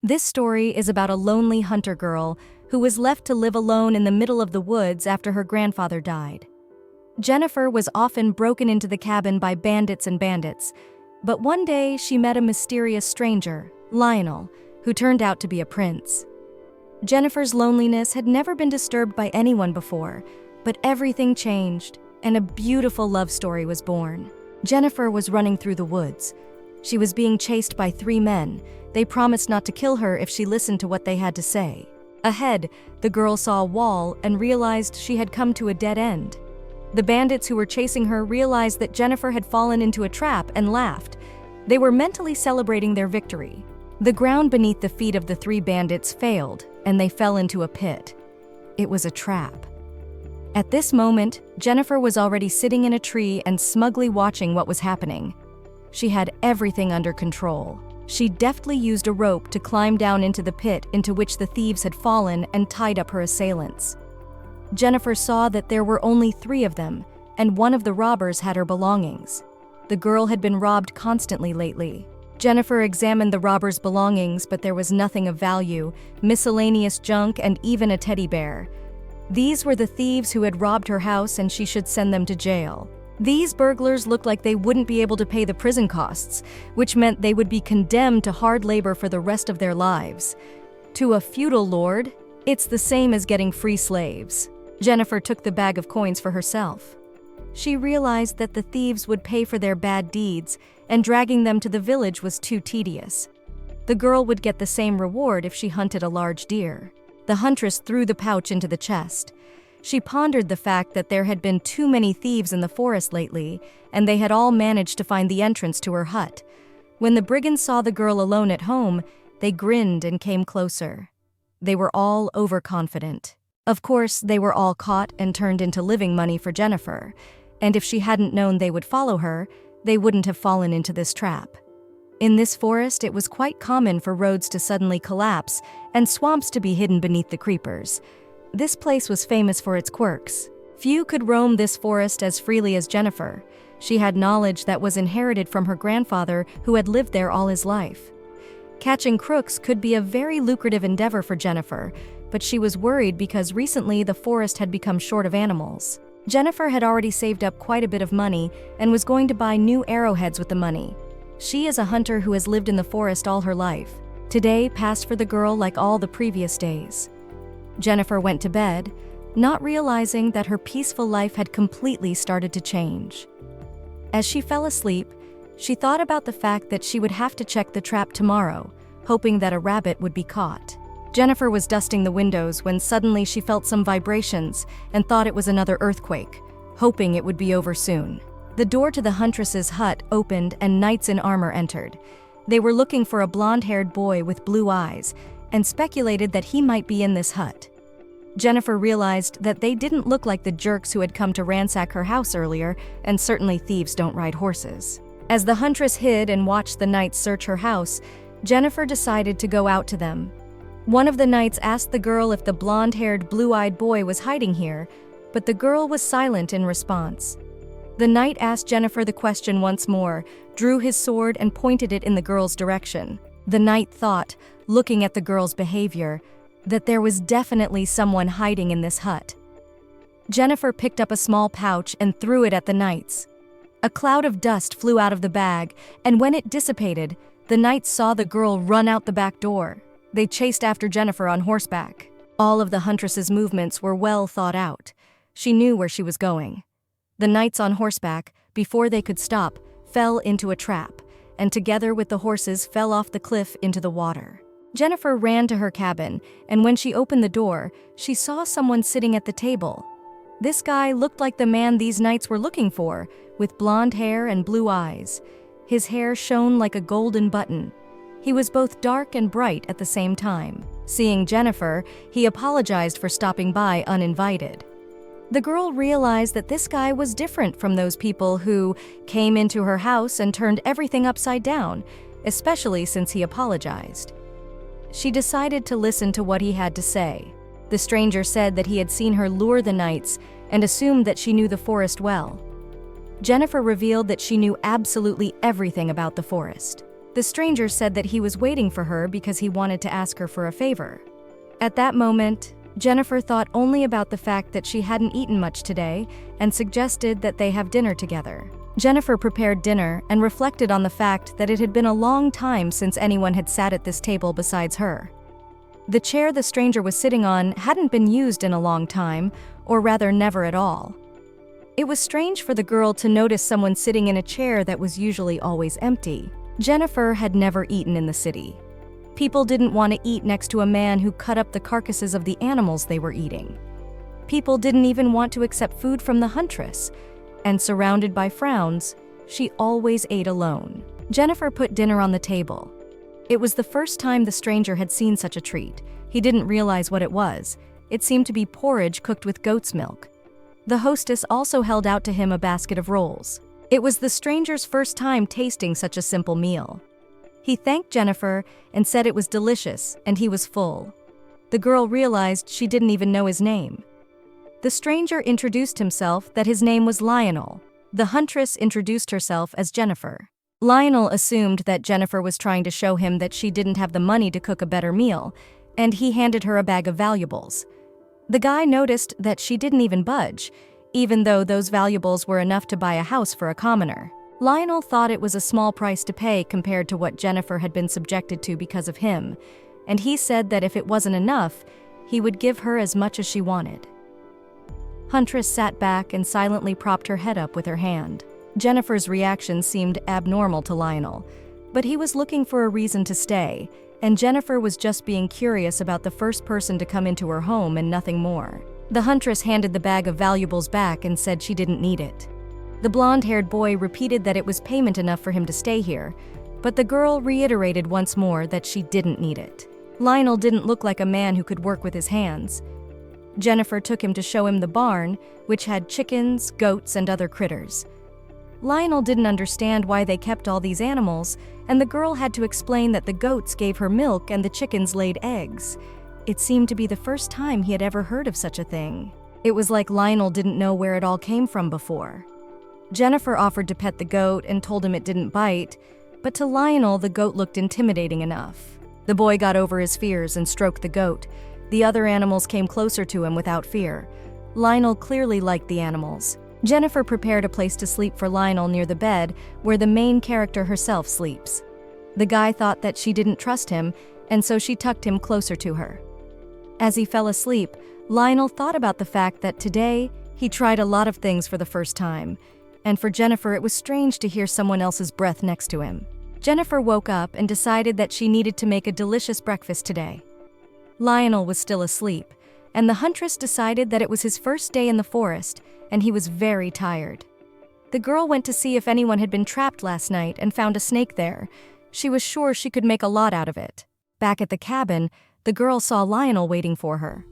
This story is about a lonely hunter girl who was left to live alone in the middle of the woods after her grandfather died. Jennifer was often broken into the cabin by bandits, but one day she met a mysterious stranger, Lionel, who turned out to be a prince. Jennifer's loneliness had never been disturbed by anyone before, but everything changed, and a beautiful love story was born. Jennifer was running through the woods. She was being chased by 3 men. They promised not to kill her if she listened to what they had to say. Ahead, the girl saw a wall and realized she had come to a dead end. The bandits who were chasing her realized that Jennifer had fallen into a trap and laughed. They were mentally celebrating their victory. The ground beneath the feet of the 3 bandits failed, and they fell into a pit. It was a trap. At this moment, Jennifer was already sitting in a tree and smugly watching what was happening. She had everything under control. She deftly used a rope to climb down into the pit into which the thieves had fallen and tied up her assailants. Jennifer saw that there were only 3 of them, and one of the robbers had her belongings. The girl had been robbed constantly lately. Jennifer examined the robbers' belongings, but there was nothing of value, miscellaneous junk, and even a teddy bear. These were the thieves who had robbed her house, and she should send them to jail. These burglars looked like they wouldn't be able to pay the prison costs, which meant they would be condemned to hard labor for the rest of their lives. To a feudal lord, it's the same as getting free slaves. Jennifer took the bag of coins for herself. She realized that the thieves would pay for their bad deeds, and dragging them to the village was too tedious. The girl would get the same reward if she hunted a large deer. The huntress threw the pouch into the chest. She pondered the fact that there had been too many thieves in the forest lately, and they had all managed to find the entrance to her hut. When the brigands saw the girl alone at home, they grinned and came closer. They were all overconfident. Of course, they were all caught and turned into living money for Jennifer, and if she hadn't known they would follow her, they wouldn't have fallen into this trap. In this forest, it was quite common for roads to suddenly collapse and swamps to be hidden beneath the creepers. This place was famous for its quirks. Few could roam this forest as freely as Jennifer. She had knowledge that was inherited from her grandfather, who had lived there all his life. Catching crooks could be a very lucrative endeavor for Jennifer, but she was worried because recently the forest had become short of animals. Jennifer had already saved up quite a bit of money and was going to buy new arrowheads with the money. She is a hunter who has lived in the forest all her life. Today passed for the girl like all the previous days. Jennifer went to bed, not realizing that her peaceful life had completely started to change. As she fell asleep, she thought about the fact that she would have to check the trap tomorrow, hoping that a rabbit would be caught. Jennifer was dusting the windows when suddenly she felt some vibrations and thought it was another earthquake, hoping it would be over soon. The door to the huntress's hut opened and knights in armor entered. They were looking for a blonde-haired boy with blue eyes and speculated that he might be in this hut. Jennifer realized that they didn't look like the jerks who had come to ransack her house earlier, and certainly thieves don't ride horses. As the huntress hid and watched the knights search her house, Jennifer decided to go out to them. One of the knights asked the girl if the blonde-haired, blue-eyed boy was hiding here, but the girl was silent in response. The knight asked Jennifer the question once more, drew his sword and pointed it in the girl's direction. The knight thought, looking at the girl's behavior, that there was definitely someone hiding in this hut. Jennifer picked up a small pouch and threw it at the knights. A cloud of dust flew out of the bag, and when it dissipated, the knights saw the girl run out the back door. They chased after Jennifer on horseback. All of the huntress's movements were well thought out. She knew where she was going. The knights on horseback, before they could stop, fell into a trap, and together with the horses fell off the cliff into the water. Jennifer ran to her cabin, and when she opened the door, she saw someone sitting at the table. This guy looked like the man these knights were looking for, with blonde hair and blue eyes. His hair shone like a golden button. He was both dark and bright at the same time. Seeing Jennifer, he apologized for stopping by uninvited. The girl realized that this guy was different from those people who came into her house and turned everything upside down, especially since he apologized. She decided to listen to what he had to say. The stranger said that he had seen her lure the knights and assumed that she knew the forest well. Jennifer revealed that she knew absolutely everything about the forest. The stranger said that he was waiting for her because he wanted to ask her for a favor. At that moment, Jennifer thought only about the fact that she hadn't eaten much today and suggested that they have dinner together. Jennifer prepared dinner and reflected on the fact that it had been a long time since anyone had sat at this table besides her. The chair the stranger was sitting on hadn't been used in a long time, or rather never at all. It was strange for the girl to notice someone sitting in a chair that was usually always empty. Jennifer had never eaten in the city. People didn't want to eat next to a man who cut up the carcasses of the animals they were eating. People didn't even want to accept food from the huntress, and surrounded by frowns, she always ate alone. Jennifer put dinner on the table. It was the first time the stranger had seen such a treat. He didn't realize what it was. It seemed to be porridge cooked with goat's milk. The hostess also held out to him a basket of rolls. It was the stranger's first time tasting such a simple meal. He thanked Jennifer and said it was delicious and he was full. The girl realized she didn't even know his name. The stranger introduced himself that his name was Lionel. The huntress introduced herself as Jennifer. Lionel assumed that Jennifer was trying to show him that she didn't have the money to cook a better meal, and he handed her a bag of valuables. The guy noticed that she didn't even budge, even though those valuables were enough to buy a house for a commoner. Lionel thought it was a small price to pay compared to what Jennifer had been subjected to because of him, and he said that if it wasn't enough, he would give her as much as she wanted. Huntress sat back and silently propped her head up with her hand. Jennifer's reaction seemed abnormal to Lionel, but he was looking for a reason to stay, and Jennifer was just being curious about the first person to come into her home and nothing more. The huntress handed the bag of valuables back and said she didn't need it. The blonde-haired boy repeated that it was payment enough for him to stay here, but the girl reiterated once more that she didn't need it. Lionel didn't look like a man who could work with his hands. Jennifer took him to show him the barn, which had chickens, goats, and other critters. Lionel didn't understand why they kept all these animals, and the girl had to explain that the goats gave her milk and the chickens laid eggs. It seemed to be the first time he had ever heard of such a thing. It was like Lionel didn't know where it all came from before. Jennifer offered to pet the goat and told him it didn't bite, but to Lionel the goat looked intimidating enough. The boy got over his fears and stroked the goat. The other animals came closer to him without fear. Lionel clearly liked the animals. Jennifer prepared a place to sleep for Lionel near the bed where the main character herself sleeps. The guy thought that she didn't trust him, and so she tucked him closer to her. As he fell asleep, Lionel thought about the fact that today he tried a lot of things for the first time, and for Jennifer it was strange to hear someone else's breath next to him. Jennifer woke up and decided that she needed to make a delicious breakfast today. Lionel was still asleep, and the huntress decided that it was his first day in the forest, and he was very tired. The girl went to see if anyone had been trapped last night and found a snake there. She was sure she could make a lot out of it. Back at the cabin, the girl saw Lionel waiting for her.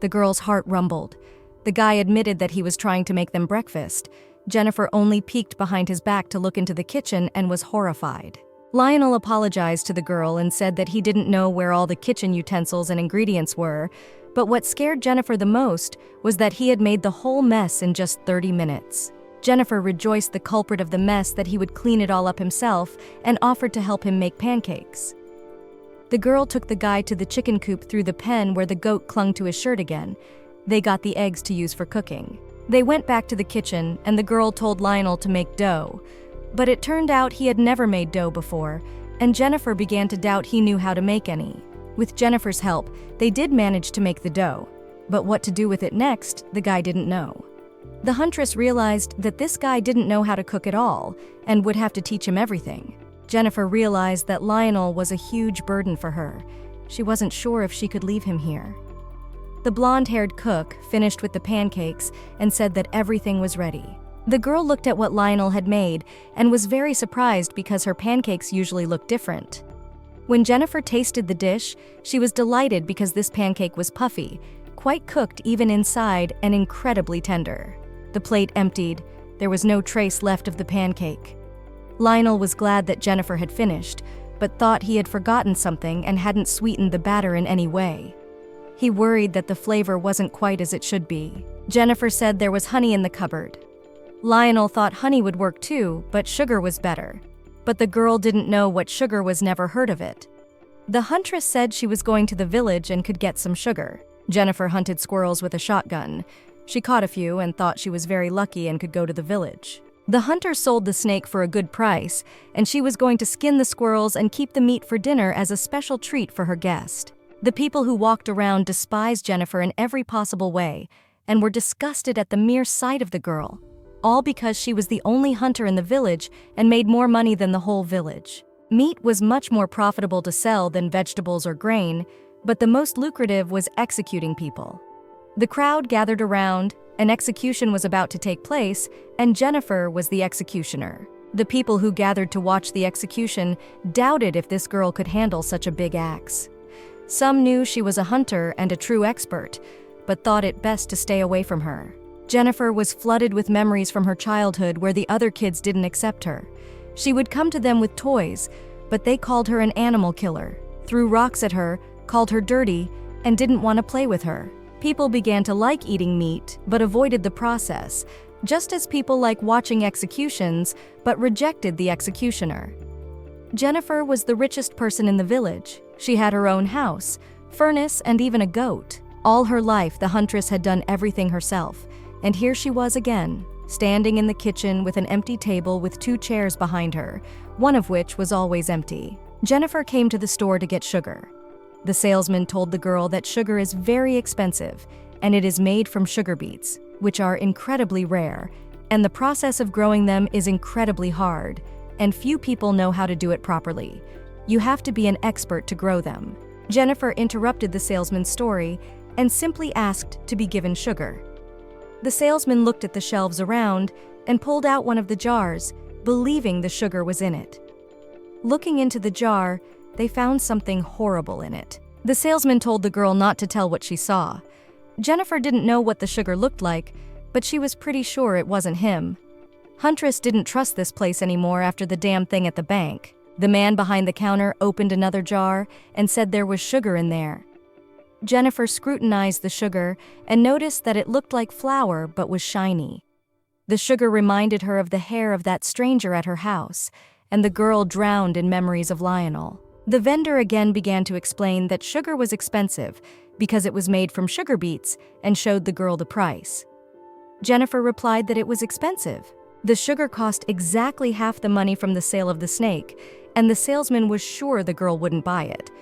The girl's heart rumbled. The guy admitted that he was trying to make them breakfast. Jennifer only peeked behind his back to look into the kitchen and was horrified. Lionel apologized to the girl and said that he didn't know where all the kitchen utensils and ingredients were, but what scared Jennifer the most was that he had made the whole mess in just 30 minutes. Jennifer rejoiced the culprit of the mess that he would clean it all up himself and offered to help him make pancakes. The girl took the guy to the chicken coop through the pen where the goat clung to his shirt again. They got the eggs to use for cooking. They went back to the kitchen and the girl told Lionel to make dough. But it turned out he had never made dough before, and Jennifer began to doubt he knew how to make any. With Jennifer's help, they did manage to make the dough, but what to do with it next, the guy didn't know. The huntress realized that this guy didn't know how to cook at all, and would have to teach him everything. Jennifer realized that Lionel was a huge burden for her. She wasn't sure if she could leave him here. The blonde-haired cook finished with the pancakes and said that everything was ready. The girl looked at what Lionel had made and was very surprised because her pancakes usually look different. When Jennifer tasted the dish, she was delighted because this pancake was puffy, quite cooked even inside, and incredibly tender. The plate emptied. There was no trace left of the pancake. Lionel was glad that Jennifer had finished, but thought he had forgotten something and hadn't sweetened the batter in any way. He worried that the flavor wasn't quite as it should be. Jennifer said there was honey in the cupboard. Lionel thought honey would work too, but sugar was better. but the girl didn't know what sugar was, never heard of it. The huntress said she was going to the village and could get some sugar. Jennifer hunted squirrels with a shotgun. She caught a few and thought she was very lucky and could go to the village. The hunter sold the snake for a good price, and she was going to skin the squirrels and keep the meat for dinner as a special treat for her guest. The people who walked around despised Jennifer in every possible way and were disgusted at the mere sight of the girl, all because she was the only hunter in the village and made more money than the whole village. Meat was much more profitable to sell than vegetables or grain, but the most lucrative was executing people. The crowd gathered around, an execution was about to take place, and Jennifer was the executioner. The people who gathered to watch the execution doubted if this girl could handle such a big axe. Some knew she was a hunter and a true expert, but thought it best to stay away from her. Jennifer was flooded with memories from her childhood where the other kids didn't accept her. She would come to them with toys, but they called her an animal killer, threw rocks at her, called her dirty, and didn't want to play with her. People began to like eating meat, but avoided the process, just as people like watching executions, but rejected the executioner. Jennifer was the richest person in the village. She had her own house, furnace, and even a goat. All her life, the huntress had done everything herself, and here she was again, standing in the kitchen with an empty table with 2 chairs behind her, one of which was always empty. Jennifer came to the store to get sugar. The salesman told the girl that sugar is very expensive, and it is made from sugar beets, which are incredibly rare, and the process of growing them is incredibly hard, and few people know how to do it properly. You have to be an expert to grow them. Jennifer interrupted the salesman's story and simply asked to be given sugar. The salesman looked at the shelves around and pulled out one of the jars, believing the sugar was in it. Looking into the jar, they found something horrible in it. The salesman told the girl not to tell what she saw. Jennifer didn't know what the sugar looked like, but she was pretty sure it wasn't him. Huntress didn't trust this place anymore after the damn thing at the bank. The man behind the counter opened another jar and said there was sugar in there. Jennifer scrutinized the sugar and noticed that it looked like flour but was shiny. The sugar reminded her of the hair of that stranger at her house, and the girl drowned in memories of Lionel. The vendor again began to explain that sugar was expensive because it was made from sugar beets and showed the girl the price. Jennifer replied that it was expensive. The sugar cost exactly half the money from the sale of the snake, and the salesman was sure the girl wouldn't buy it.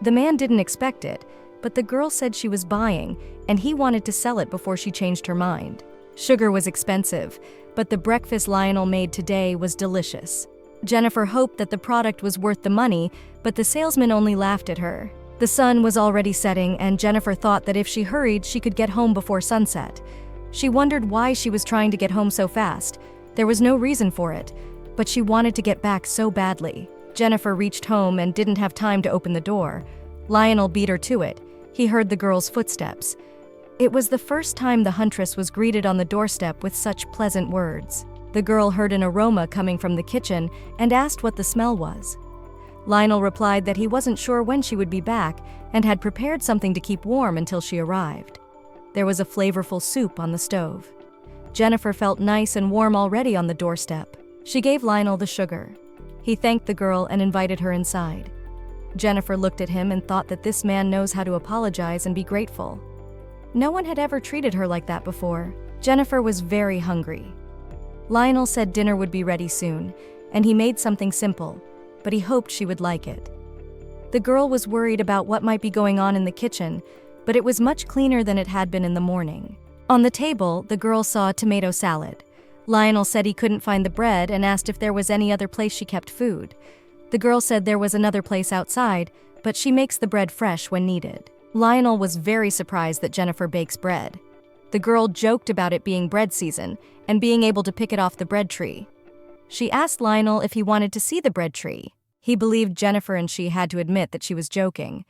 The man didn't expect it, but the girl said she was buying, and he wanted to sell it before she changed her mind. Sugar was expensive, but the breakfast Lionel made today was delicious. Jennifer hoped that the product was worth the money, but the salesman only laughed at her. The sun was already setting, and Jennifer thought that if she hurried, she could get home before sunset. She wondered why she was trying to get home so fast. There was no reason for it, but she wanted to get back so badly. Jennifer reached home and didn't have time to open the door. Lionel beat her to it. He heard the girl's footsteps. It was the first time the huntress was greeted on the doorstep with such pleasant words. The girl heard an aroma coming from the kitchen and asked what the smell was. Lionel replied that he wasn't sure when she would be back and had prepared something to keep warm until she arrived. There was a flavorful soup on the stove. Jennifer felt nice and warm already on the doorstep. She gave Lionel the sugar. He thanked the girl and invited her inside. Jennifer looked at him and thought that this man knows how to apologize and be grateful. No one had ever treated her like that before. Jennifer was very hungry. Lionel said dinner would be ready soon, and he made something simple, but he hoped she would like it. The girl was worried about what might be going on in the kitchen, but it was much cleaner than it had been in the morning. On the table, the girl saw a tomato salad. Lionel said he couldn't find the bread and asked if there was any other place she kept food. The girl said there was another place outside, but she makes the bread fresh when needed. Lionel was very surprised that Jennifer bakes bread. The girl joked about it being bread season and being able to pick it off the bread tree. She asked Lionel if he wanted to see the bread tree. He believed Jennifer and she had to admit that she was joking.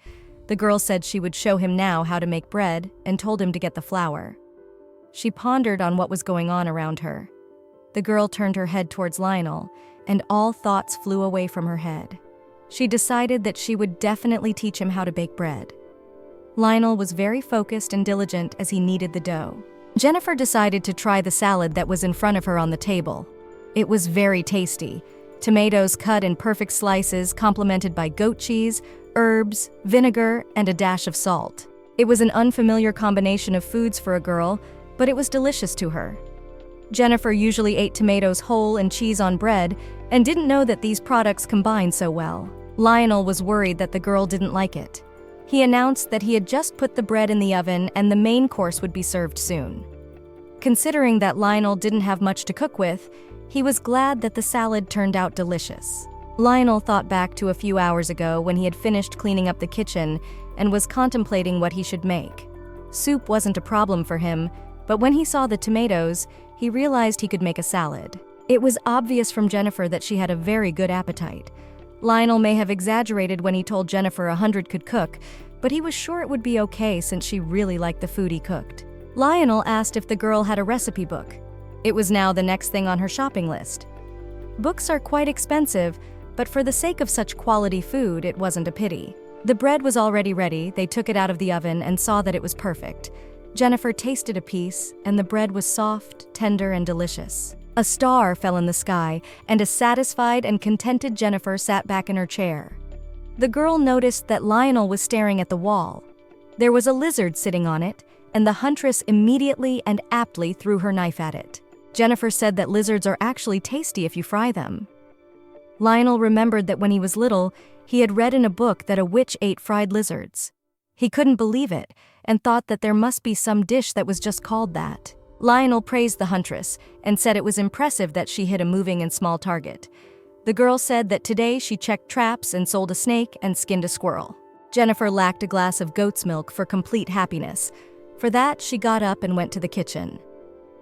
The girl said she would show him now how to make bread and told him to get the flour. She pondered on what was going on around her. The girl turned her head towards Lionel, and all thoughts flew away from her head. She decided that she would definitely teach him how to bake bread. Lionel was very focused and diligent as he kneaded the dough. Jennifer decided to try the salad that was in front of her on the table. It was very tasty. Tomatoes cut in perfect slices, complemented by goat cheese, herbs, vinegar, and a dash of salt. It was an unfamiliar combination of foods for a girl, but it was delicious to her. Jennifer usually ate tomatoes whole and cheese on bread and didn't know that these products combined so well. Lionel was worried that the girl didn't like it. He announced that he had just put the bread in the oven and the main course would be served soon. Considering that Lionel didn't have much to cook with, he was glad that the salad turned out delicious. Lionel thought back to a few hours ago when he had finished cleaning up the kitchen and was contemplating what he should make. Soup wasn't a problem for him, but when he saw the tomatoes, he realized he could make a salad. It was obvious from Jennifer that she had a very good appetite. Lionel may have exaggerated when he told Jennifer 100 could cook, but he was sure it would be okay since she really liked the food he cooked. Lionel asked if the girl had a recipe book. It was now the next thing on her shopping list. Books are quite expensive, but for the sake of such quality food, it wasn't a pity. The bread was already ready. They took it out of the oven and saw that it was perfect. Jennifer tasted a piece, and the bread was soft, tender, and delicious. A star fell in the sky, and a satisfied and contented Jennifer sat back in her chair. The girl noticed that Lionel was staring at the wall. There was a lizard sitting on it, and the huntress immediately and aptly threw her knife at it. Jennifer said that lizards are actually tasty if you fry them. Lionel remembered that when he was little, he had read in a book that a witch ate fried lizards. He couldn't believe it, and thought that there must be some dish that was just called that. Lionel praised the huntress and said it was impressive that she hit a moving and small target. The girl said that today she checked traps and sold a snake and skinned a squirrel. Jennifer lacked a glass of goat's milk for complete happiness. For that, she got up and went to the kitchen.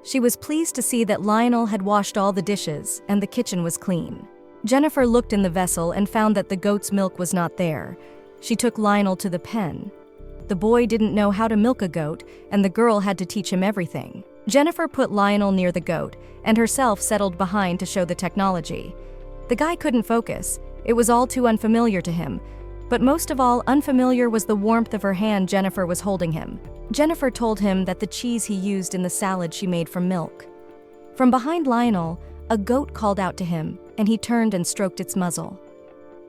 She was pleased to see that Lionel had washed all the dishes and the kitchen was clean. Jennifer looked in the vessel and found that the goat's milk was not there. She took Lionel to the pen. The boy didn't know how to milk a goat, and the girl had to teach him everything. Jennifer put Lionel near the goat and herself settled behind to show the technology. The guy couldn't focus. It was all too unfamiliar to him. But most of all, unfamiliar was the warmth of her hand Jennifer was holding him. Jennifer told him that the cheese he used in the salad she made from milk. From behind Lionel, a goat called out to him, and he turned and stroked its muzzle.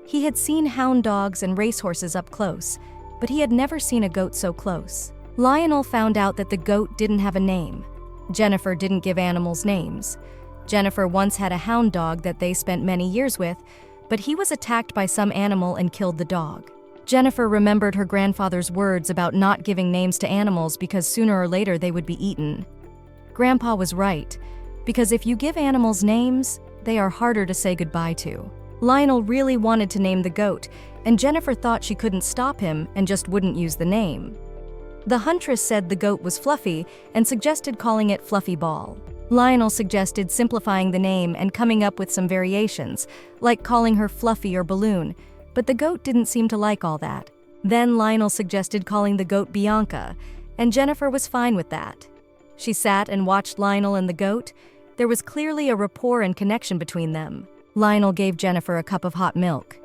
He had seen hound dogs and racehorses up close, but he had never seen a goat so close. Lionel found out that the goat didn't have a name. Jennifer didn't give animals names. Jennifer once had a hound dog that they spent many years with, but he was attacked by some animal and killed the dog. Jennifer remembered her grandfather's words about not giving names to animals because sooner or later they would be eaten. Grandpa was right, because if you give animals names, they are harder to say goodbye to. Lionel really wanted to name the goat, and Jennifer thought she couldn't stop him and just wouldn't use the name. The huntress said the goat was Fluffy and suggested calling it Fluffy Ball. Lionel suggested simplifying the name and coming up with some variations, like calling her Fluffy or Balloon, but the goat didn't seem to like all that. Then Lionel suggested calling the goat Bianca, and Jennifer was fine with that. She sat and watched Lionel and the goat. There was clearly a rapport and connection between them. Lionel gave Jennifer a cup of hot milk.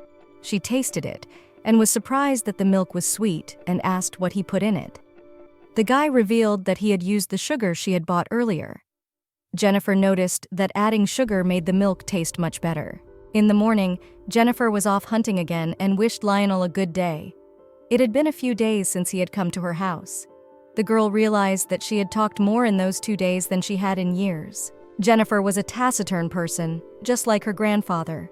She tasted it and was surprised that the milk was sweet and asked what he put in it. The guy revealed that he had used the sugar she had bought earlier. Jennifer noticed that adding sugar made the milk taste much better. In the morning, Jennifer was off hunting again and wished Lionel a good day. It had been a few days since he had come to her house. The girl realized that she had talked more in those 2 days than she had in years. Jennifer was a taciturn person, just like her grandfather.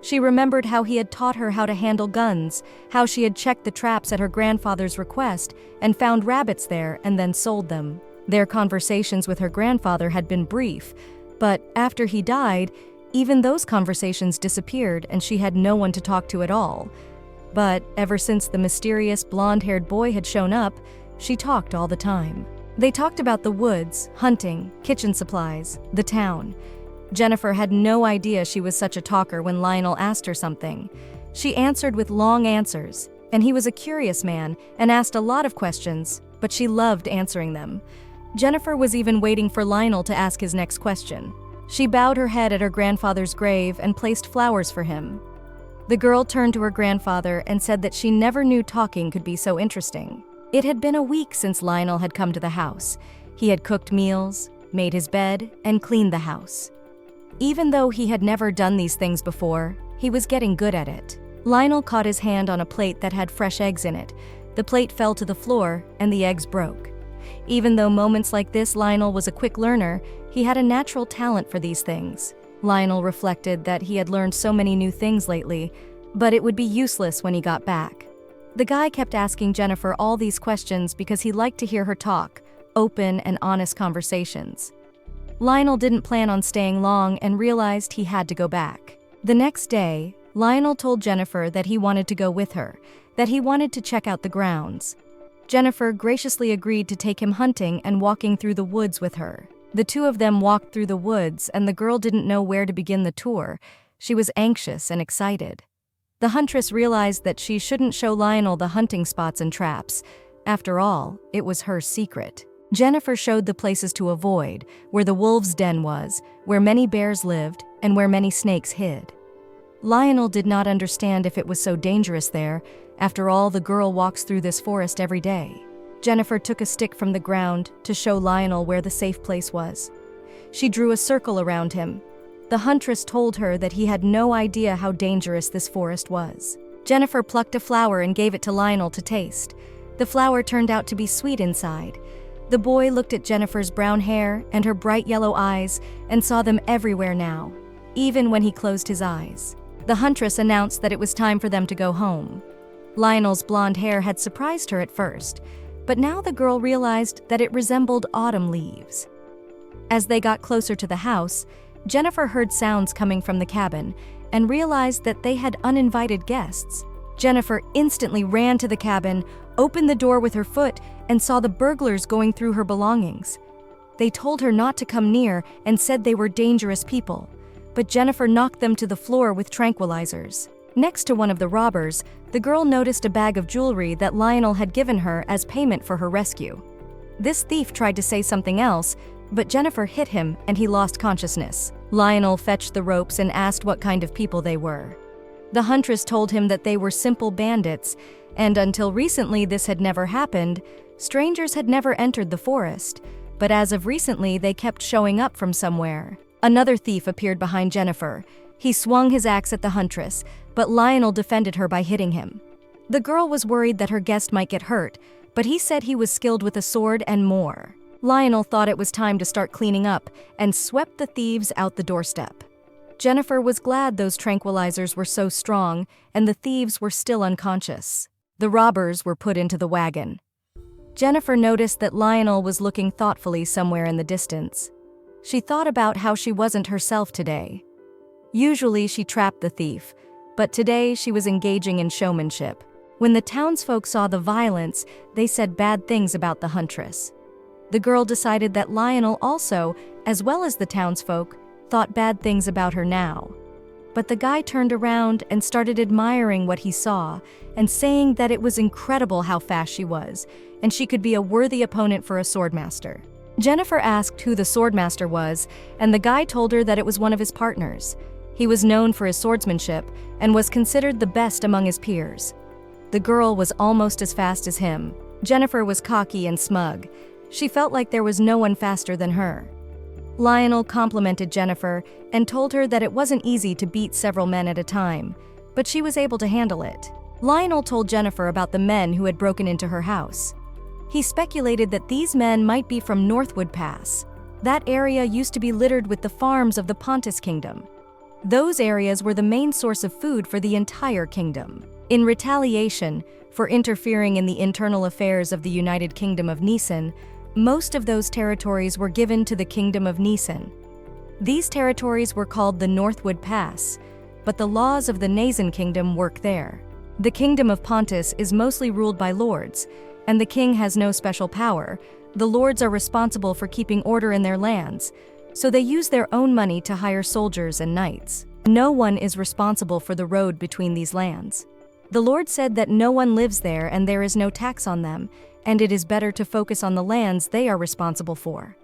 She remembered how he had taught her how to handle guns, how she had checked the traps at her grandfather's request and found rabbits there and then sold them. Their conversations with her grandfather had been brief, but after he died, even those conversations disappeared and she had no one to talk to at all. But ever since the mysterious blonde-haired boy had shown up, she talked all the time. They talked about the woods, hunting, kitchen supplies, the town. Jennifer had no idea she was such a talker when Lionel asked her something. She answered with long answers, and he was a curious man and asked a lot of questions, but she loved answering them. Jennifer was even waiting for Lionel to ask his next question. She bowed her head at her grandfather's grave and placed flowers for him. The girl turned to her grandfather and said that she never knew talking could be so interesting. It had been a week since Lionel had come to the house. He had cooked meals, made his bed, and cleaned the house. Even though he had never done these things before, he was getting good at it. Lionel caught his hand on a plate that had fresh eggs in it. The plate fell to the floor, and the eggs broke. Even though moments like this Lionel was a quick learner, he had a natural talent for these things. Lionel reflected that he had learned so many new things lately, but it would be useless when he got back. The guy kept asking Jennifer all these questions because he liked to hear her talk, open and honest conversations. Lionel didn't plan on staying long and realized he had to go back. The next day, Lionel told Jennifer that he wanted to go with her, that he wanted to check out the grounds. Jennifer graciously agreed to take him hunting and walking through the woods with her. The two of them walked through the woods, and the girl didn't know where to begin the tour. She was anxious and excited. The huntress realized that she shouldn't show Lionel the hunting spots and traps. After all, it was her secret. Jennifer showed the places to avoid, where the wolf's den was, where many bears lived, and where many snakes hid. Lionel did not understand if it was so dangerous there. After all, the girl walks through this forest every day. Jennifer took a stick from the ground to show Lionel where the safe place was. She drew a circle around him. The huntress told her that he had no idea how dangerous this forest was. Jennifer plucked a flower and gave it to Lionel to taste. The flower turned out to be sweet inside. The boy looked at Jennifer's brown hair and her bright yellow eyes and saw them everywhere now, even when he closed his eyes. The huntress announced that it was time for them to go home. Lionel's blonde hair had surprised her at first, but now the girl realized that it resembled autumn leaves. As they got closer to the house, Jennifer heard sounds coming from the cabin and realized that they had uninvited guests. Jennifer instantly ran to the cabin, opened the door with her foot, and saw the burglars going through her belongings. They told her not to come near and said they were dangerous people, but Jennifer knocked them to the floor with tranquilizers. Next to one of the robbers, the girl noticed a bag of jewelry that Lionel had given her as payment for her rescue. This thief tried to say something else, but Jennifer hit him and he lost consciousness. Lionel fetched the ropes and asked what kind of people they were. The huntress told him that they were simple bandits, and until recently this had never happened. Strangers had never entered the forest, but as of recently they kept showing up from somewhere. Another thief appeared behind Jennifer. He swung his axe at the huntress, but Lionel defended her by hitting him. The girl was worried that her guest might get hurt, but he said he was skilled with a sword and more. Lionel thought it was time to start cleaning up and swept the thieves out the doorstep. Jennifer was glad those tranquilizers were so strong and the thieves were still unconscious. The robbers were put into the wagon. Jennifer noticed that Lionel was looking thoughtfully somewhere in the distance. She thought about how she wasn't herself today. Usually she trapped the thief, but today she was engaging in showmanship. When the townsfolk saw the violence, they said bad things about the huntress. The girl decided that Lionel also, as well as the townsfolk, thought bad things about her now. But the guy turned around and started admiring what he saw and saying that it was incredible how fast she was, and she could be a worthy opponent for a swordmaster. Jennifer asked who the swordmaster was, and the guy told her that it was one of his partners. He was known for his swordsmanship and was considered the best among his peers. The girl was almost as fast as him. Jennifer was cocky and smug. She felt like there was no one faster than her. Lionel complimented Jennifer and told her that it wasn't easy to beat several men at a time, but she was able to handle it. Lionel told Jennifer about the men who had broken into her house. He speculated that these men might be from Northwood Pass. That area used to be littered with the farms of the Pontus Kingdom. Those areas were the main source of food for the entire kingdom. In retaliation for interfering in the internal affairs of the United Kingdom of Nisan, most of those territories were given to the Kingdom of Nisan. These territories were called the Northwood Pass, but the laws of the Nasan Kingdom work there. The Kingdom of Pontus is mostly ruled by lords, and the king has no special power. The lords are responsible for keeping order in their lands, so they use their own money to hire soldiers and knights. No one is responsible for the road between these lands. The Lord said that no one lives there and there is no tax on them, and it is better to focus on the lands they are responsible for.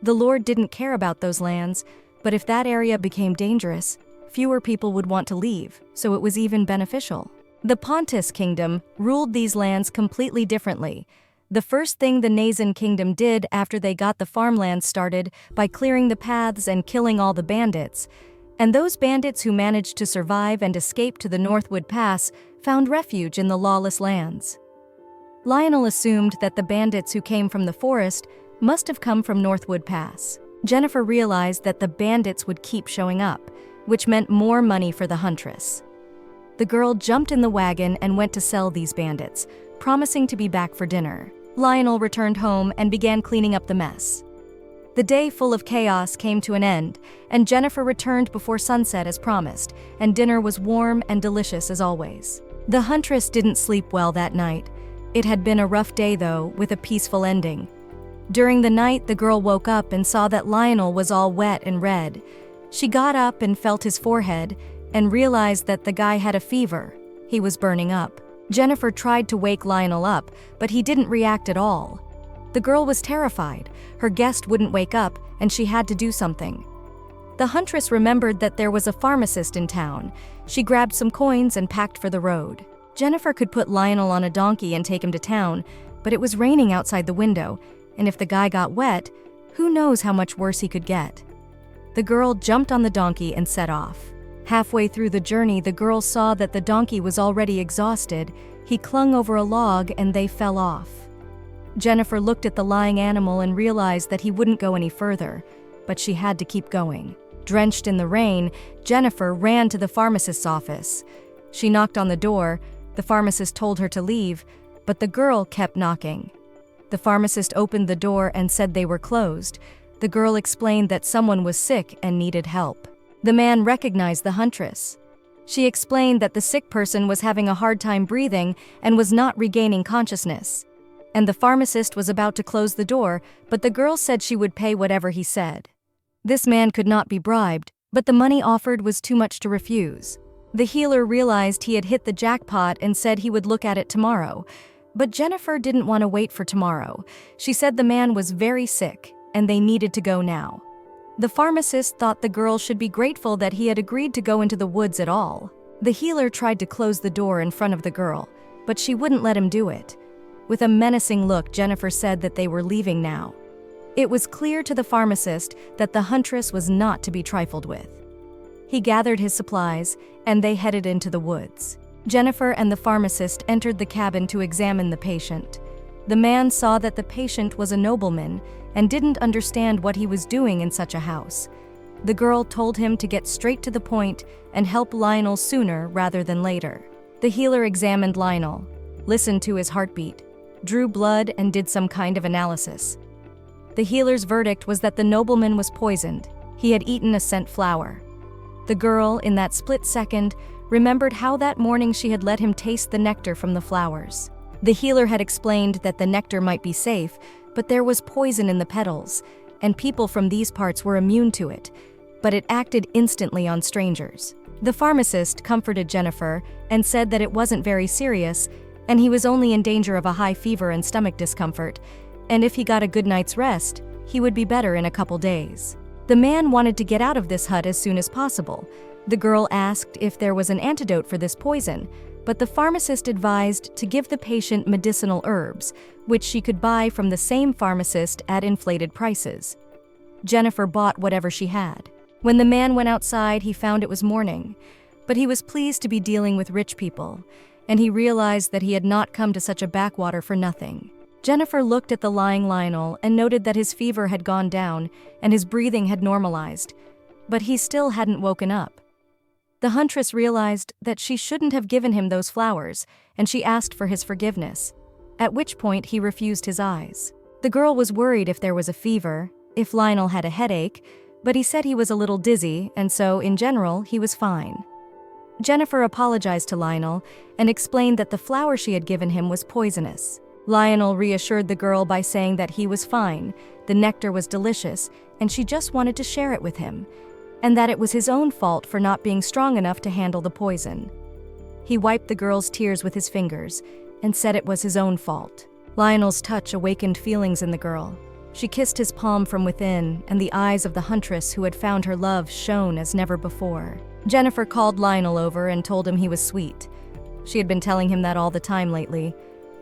The Lord didn't care about those lands, but if that area became dangerous, fewer people would want to leave, so it was even beneficial. The Pontus Kingdom ruled these lands completely differently. The first thing the Nazen Kingdom did after they got the farmlands started by clearing the paths and killing all the bandits, and those bandits who managed to survive and escape to the Northwood Pass found refuge in the lawless lands. Lionel assumed that the bandits who came from the forest must have come from Northwood Pass. Jennifer realized that the bandits would keep showing up, which meant more money for the huntress. The girl jumped in the wagon and went to sell these bandits, promising to be back for dinner. Lionel returned home and began cleaning up the mess. The day full of chaos came to an end, and Jennifer returned before sunset as promised, and dinner was warm and delicious as always. The huntress didn't sleep well that night. It had been a rough day, though, with a peaceful ending. During the night, the girl woke up and saw that Lionel was all wet and red. She got up and felt his forehead and realized that the guy had a fever. He was burning up. Jennifer tried to wake Lionel up, but he didn't react at all. The girl was terrified. Her guest wouldn't wake up, and she had to do something. The huntress remembered that there was a pharmacist in town. She grabbed some coins and packed for the road. Jennifer could put Lionel on a donkey and take him to town, but it was raining outside the window, and if the guy got wet, who knows how much worse he could get. The girl jumped on the donkey and set off. Halfway through the journey, the girl saw that the donkey was already exhausted. He clung over a log and they fell off. Jennifer looked at the lying animal and realized that he wouldn't go any further, but she had to keep going. Drenched in the rain, Jennifer ran to the pharmacist's office. She knocked on the door. The pharmacist told her to leave, but the girl kept knocking. The pharmacist opened the door and said they were closed. The girl explained that someone was sick and needed help. The man recognized the huntress. She explained that the sick person was having a hard time breathing and was not regaining consciousness. And the pharmacist was about to close the door, but the girl said she would pay whatever he said. This man could not be bribed, but the money offered was too much to refuse. The healer realized he had hit the jackpot and said he would look at it tomorrow. But Jennifer didn't want to wait for tomorrow. She said the man was very sick, and they needed to go now. The pharmacist thought the girl should be grateful that he had agreed to go into the woods at all. The healer tried to close the door in front of the girl, but she wouldn't let him do it. With a menacing look, Jennifer said that they were leaving now. It was clear to the pharmacist that the huntress was not to be trifled with. He gathered his supplies, and they headed into the woods. Jennifer and the pharmacist entered the cabin to examine the patient. The man saw that the patient was a nobleman and didn't understand what he was doing in such a house. The girl told him to get straight to the point and help Lionel sooner rather than later. The healer examined Lionel, listened to his heartbeat, drew blood, and did some kind of analysis. The healer's verdict was that the nobleman was poisoned. He had eaten a scent flower. The girl, in that split second, remembered how that morning she had let him taste the nectar from the flowers. The healer had explained that the nectar might be safe, but there was poison in the petals, and people from these parts were immune to it, but it acted instantly on strangers. The pharmacist comforted Jennifer and said that it wasn't very serious, and he was only in danger of a high fever and stomach discomfort, and if he got a good night's rest, he would be better in a couple days. The man wanted to get out of this hut as soon as possible. The girl asked if there was an antidote for this poison, but the pharmacist advised to give the patient medicinal herbs, which she could buy from the same pharmacist at inflated prices. Jennifer bought whatever she had. When the man went outside, he found it was morning, but he was pleased to be dealing with rich people, and he realized that he had not come to such a backwater for nothing. Jennifer looked at the lying Lionel and noted that his fever had gone down and his breathing had normalized, but he still hadn't woken up. The huntress realized that she shouldn't have given him those flowers, and she asked for his forgiveness, at which point he refused his eyes. The girl was worried if there was a fever, if Lionel had a headache, but he said he was a little dizzy, and so, in general, he was fine. Jennifer apologized to Lionel and explained that the flower she had given him was poisonous. Lionel reassured the girl by saying that he was fine, the nectar was delicious, and she just wanted to share it with him, and that it was his own fault for not being strong enough to handle the poison. He wiped the girl's tears with his fingers and said it was his own fault. Lionel's touch awakened feelings in the girl. She kissed his palm from within, and the eyes of the huntress who had found her love shone as never before. Jennifer called Lionel over and told him he was sweet. She had been telling him that all the time lately.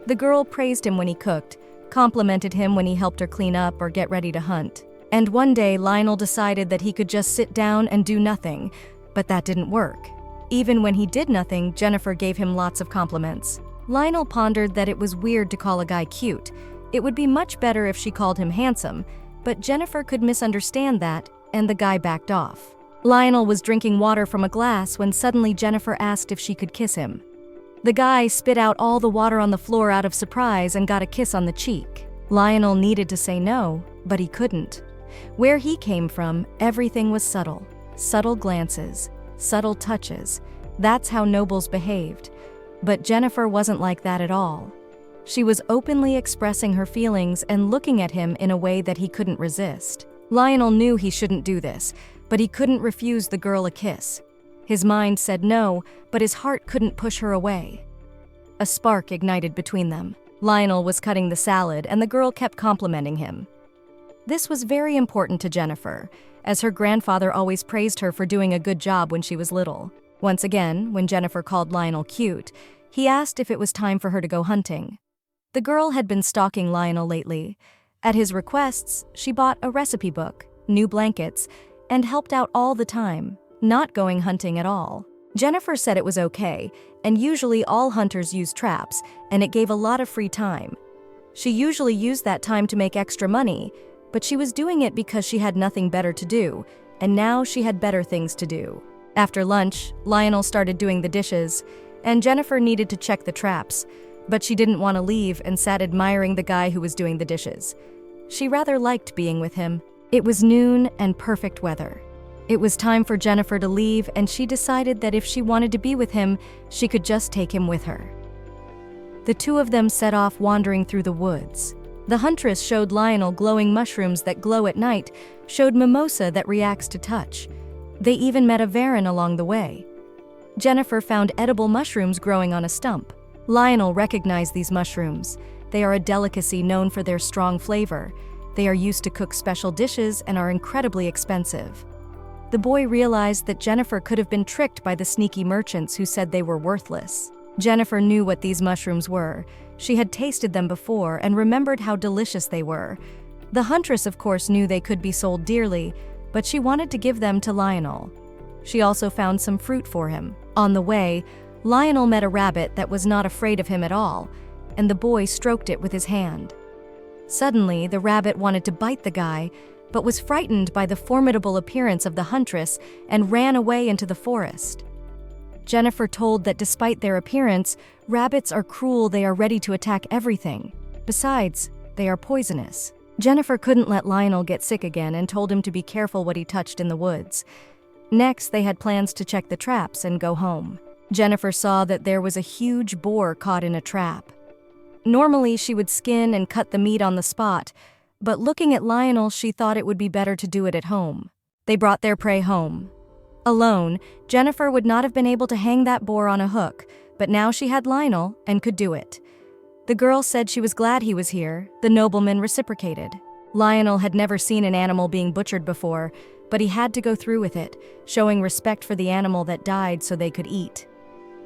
The girl praised him when he cooked, complimented him when he helped her clean up or get ready to hunt. And one day, Lionel decided that he could just sit down and do nothing, but that didn't work. Even when he did nothing, Jennifer gave him lots of compliments. Lionel pondered that it was weird to call a guy cute. It would be much better if she called him handsome, but Jennifer could misunderstand that, and the guy backed off. Lionel was drinking water from a glass when suddenly Jennifer asked if she could kiss him. The guy spit out all the water on the floor out of surprise and got a kiss on the cheek. Lionel needed to say no, but he couldn't. Where he came from, everything was subtle. Subtle glances, subtle touches. That's how nobles behaved. But Jennifer wasn't like that at all. She was openly expressing her feelings and looking at him in a way that he couldn't resist. Lionel knew he shouldn't do this, but he couldn't refuse the girl a kiss. His mind said no, but his heart couldn't push her away. A spark ignited between them. Lionel was cutting the salad, and the girl kept complimenting him. This was very important to Jennifer, as her grandfather always praised her for doing a good job when she was little. Once again, when Jennifer called Lionel cute, he asked if it was time for her to go hunting. The girl had been stalking Lionel lately. At his requests, she bought a recipe book, new blankets, and helped out all the time, not going hunting at all. Jennifer said it was okay, and usually all hunters use traps, and it gave a lot of free time. She usually used that time to make extra money, but she was doing it because she had nothing better to do, and now she had better things to do. After lunch, Lionel started doing the dishes, and Jennifer needed to check the traps, but she didn't want to leave and sat admiring the guy who was doing the dishes. She rather liked being with him. It was noon and perfect weather. It was time for Jennifer to leave, and she decided that if she wanted to be with him, she could just take him with her. The two of them set off wandering through the woods. The huntress showed Lionel glowing mushrooms that glow at night, showed mimosa that reacts to touch. They even met a varan along the way. Jennifer found edible mushrooms growing on a stump. Lionel recognized these mushrooms. They are a delicacy known for their strong flavor. They are used to cook special dishes and are incredibly expensive. The boy realized that Jennifer could have been tricked by the sneaky merchants who said they were worthless. Jennifer knew what these mushrooms were. She had tasted them before and remembered how delicious they were. The huntress, of course, knew they could be sold dearly, but she wanted to give them to Lionel. She also found some fruit for him. On the way, Lionel met a rabbit that was not afraid of him at all, and the boy stroked it with his hand. Suddenly, the rabbit wanted to bite the guy, but was frightened by the formidable appearance of the huntress and ran away into the forest. Jennifer told that despite their appearance, rabbits are cruel. They are ready to attack everything. Besides, they are poisonous. Jennifer couldn't let Lionel get sick again and told him to be careful what he touched in the woods. Next, they had plans to check the traps and go home. Jennifer saw that there was a huge boar caught in a trap. Normally, she would skin and cut the meat on the spot, but looking at Lionel, she thought it would be better to do it at home. They brought their prey home. Alone, Jennifer would not have been able to hang that boar on a hook, but now she had Lionel and could do it. The girl said she was glad he was here. The nobleman reciprocated. Lionel had never seen an animal being butchered before, but he had to go through with it, showing respect for the animal that died so they could eat.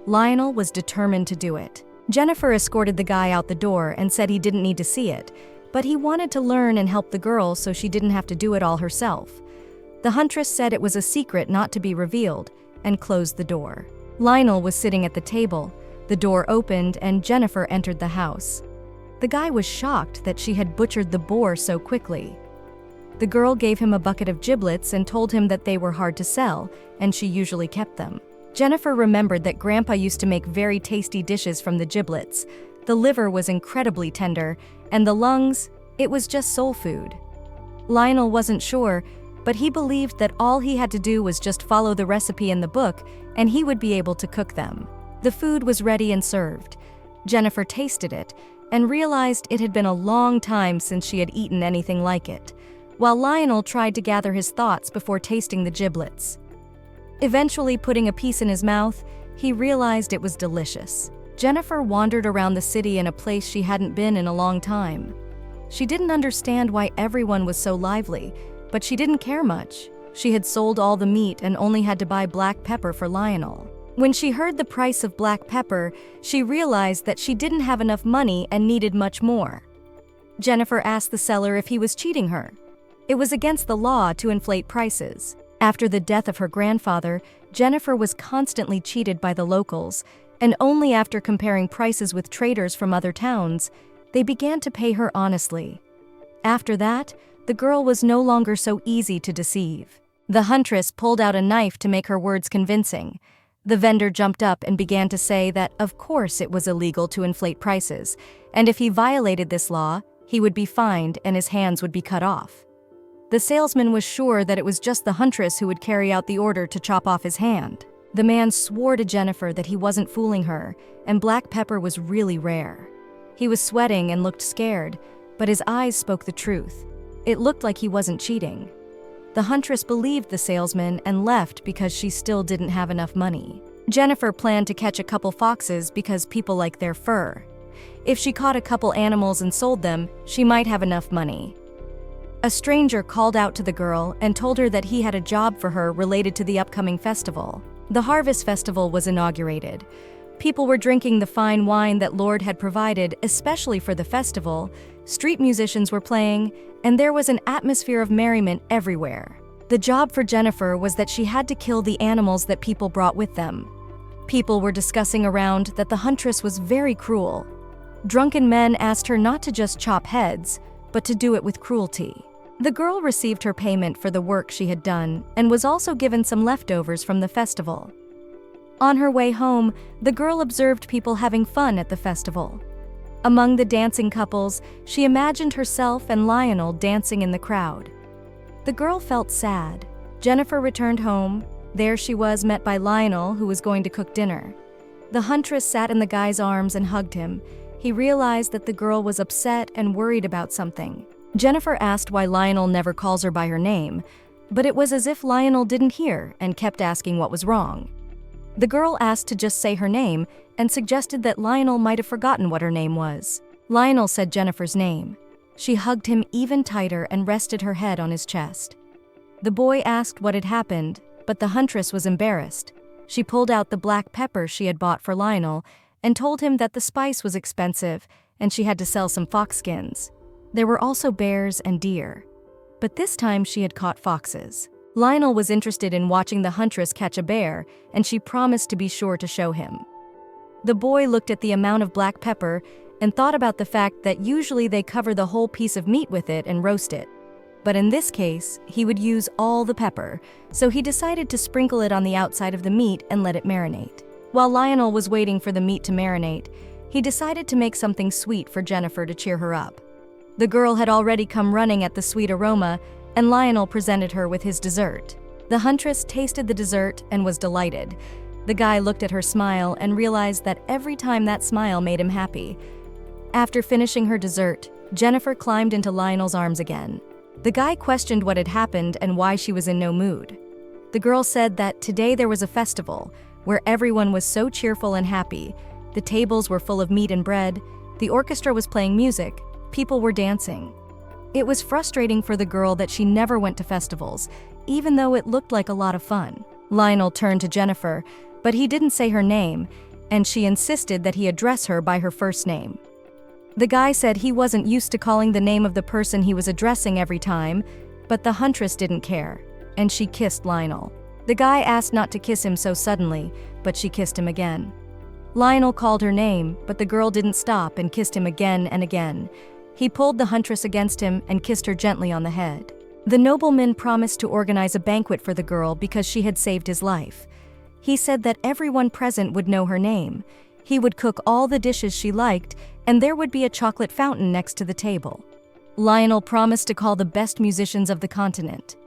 Lionel was determined to do it. Jennifer escorted the guy out the door and said he didn't need to see it, but he wanted to learn and help the girl so she didn't have to do it all herself. The huntress said it was a secret not to be revealed and closed the door. Lionel was sitting at the table. The door opened and Jennifer entered the house. The guy was shocked that she had butchered the boar so quickly. The girl gave him a bucket of giblets and told him that they were hard to sell, and she usually kept them. Jennifer remembered that Grandpa used to make very tasty dishes from the giblets. The liver was incredibly tender, and the lungs, it was just soul food. Lionel wasn't sure, but he believed that all he had to do was just follow the recipe in the book, and he would be able to cook them. The food was ready and served. Jennifer tasted it and realized it had been a long time since she had eaten anything like it, while Lionel tried to gather his thoughts before tasting the giblets. Eventually putting a piece in his mouth, he realized it was delicious. Jennifer wandered around the city in a place she hadn't been in a long time. She didn't understand why everyone was so lively, but she didn't care much. She had sold all the meat and only had to buy black pepper for Lionel. When she heard the price of black pepper, she realized that she didn't have enough money and needed much more. Jennifer asked the seller if he was cheating her. It was against the law to inflate prices. After the death of her grandfather, Jennifer was constantly cheated by the locals, and only after comparing prices with traders from other towns, they began to pay her honestly. After that, the girl was no longer so easy to deceive. The huntress pulled out a knife to make her words convincing. The vendor jumped up and began to say that of course it was illegal to inflate prices, and if he violated this law, he would be fined and his hands would be cut off. The salesman was sure that it was just the huntress who would carry out the order to chop off his hand. The man swore to Jennifer that he wasn't fooling her, and black pepper was really rare. He was sweating and looked scared, but his eyes spoke the truth. It looked like he wasn't cheating. The huntress believed the salesman and left because she still didn't have enough money. Jennifer planned to catch a couple foxes because people like their fur. If she caught a couple animals and sold them, she might have enough money. A stranger called out to the girl and told her that he had a job for her related to the upcoming festival. The Harvest Festival was inaugurated. People were drinking the fine wine that Lord had provided, especially for the festival. Street musicians were playing, and there was an atmosphere of merriment everywhere. The job for Jennifer was that she had to kill the animals that people brought with them. People were discussing around that the huntress was very cruel. Drunken men asked her not to just chop heads, but to do it with cruelty. The girl received her payment for the work she had done and was also given some leftovers from the festival. On her way home, the girl observed people having fun at the festival. Among the dancing couples, she imagined herself and Lionel dancing in the crowd. The girl felt sad. Jennifer returned home. There she was met by Lionel, who was going to cook dinner. The huntress sat in the guy's arms and hugged him. He realized that the girl was upset and worried about something. Jennifer asked why Lionel never calls her by her name, but it was as if Lionel didn't hear and kept asking what was wrong. The girl asked to just say her name and suggested that Lionel might have forgotten what her name was. Lionel said Jennifer's name. She hugged him even tighter and rested her head on his chest. The boy asked what had happened, but the huntress was embarrassed. She pulled out the black pepper she had bought for Lionel and told him that the spice was expensive and she had to sell some fox skins. There were also bears and deer, but this time she had caught foxes. Lionel was interested in watching the huntress catch a bear, and she promised to be sure to show him. The boy looked at the amount of black pepper and thought about the fact that usually they cover the whole piece of meat with it and roast it. But in this case, he would use all the pepper, so he decided to sprinkle it on the outside of the meat and let it marinate. While Lionel was waiting for the meat to marinate, he decided to make something sweet for Jennifer to cheer her up. The girl had already come running at the sweet aroma, and Lionel presented her with his dessert. The huntress tasted the dessert and was delighted. The guy looked at her smile and realized that every time that smile made him happy. After finishing her dessert, Jennifer climbed into Lionel's arms again. The guy questioned what had happened and why she was in no mood. The girl said that today there was a festival where everyone was so cheerful and happy. The tables were full of meat and bread, the orchestra was playing music, people were dancing. It was frustrating for the girl that she never went to festivals, even though it looked like a lot of fun. Lionel turned to Jennifer, but he didn't say her name, and she insisted that he address her by her first name. The guy said he wasn't used to calling the name of the person he was addressing every time, but the huntress didn't care, and she kissed Lionel. The guy asked not to kiss him so suddenly, but she kissed him again. Lionel called her name, but the girl didn't stop and kissed him again and again. He pulled the huntress against him and kissed her gently on the head. The nobleman promised to organize a banquet for the girl because she had saved his life. He said that everyone present would know her name. He would cook all the dishes she liked, and there would be a chocolate fountain next to the table. Lionel promised to call the best musicians of the continent.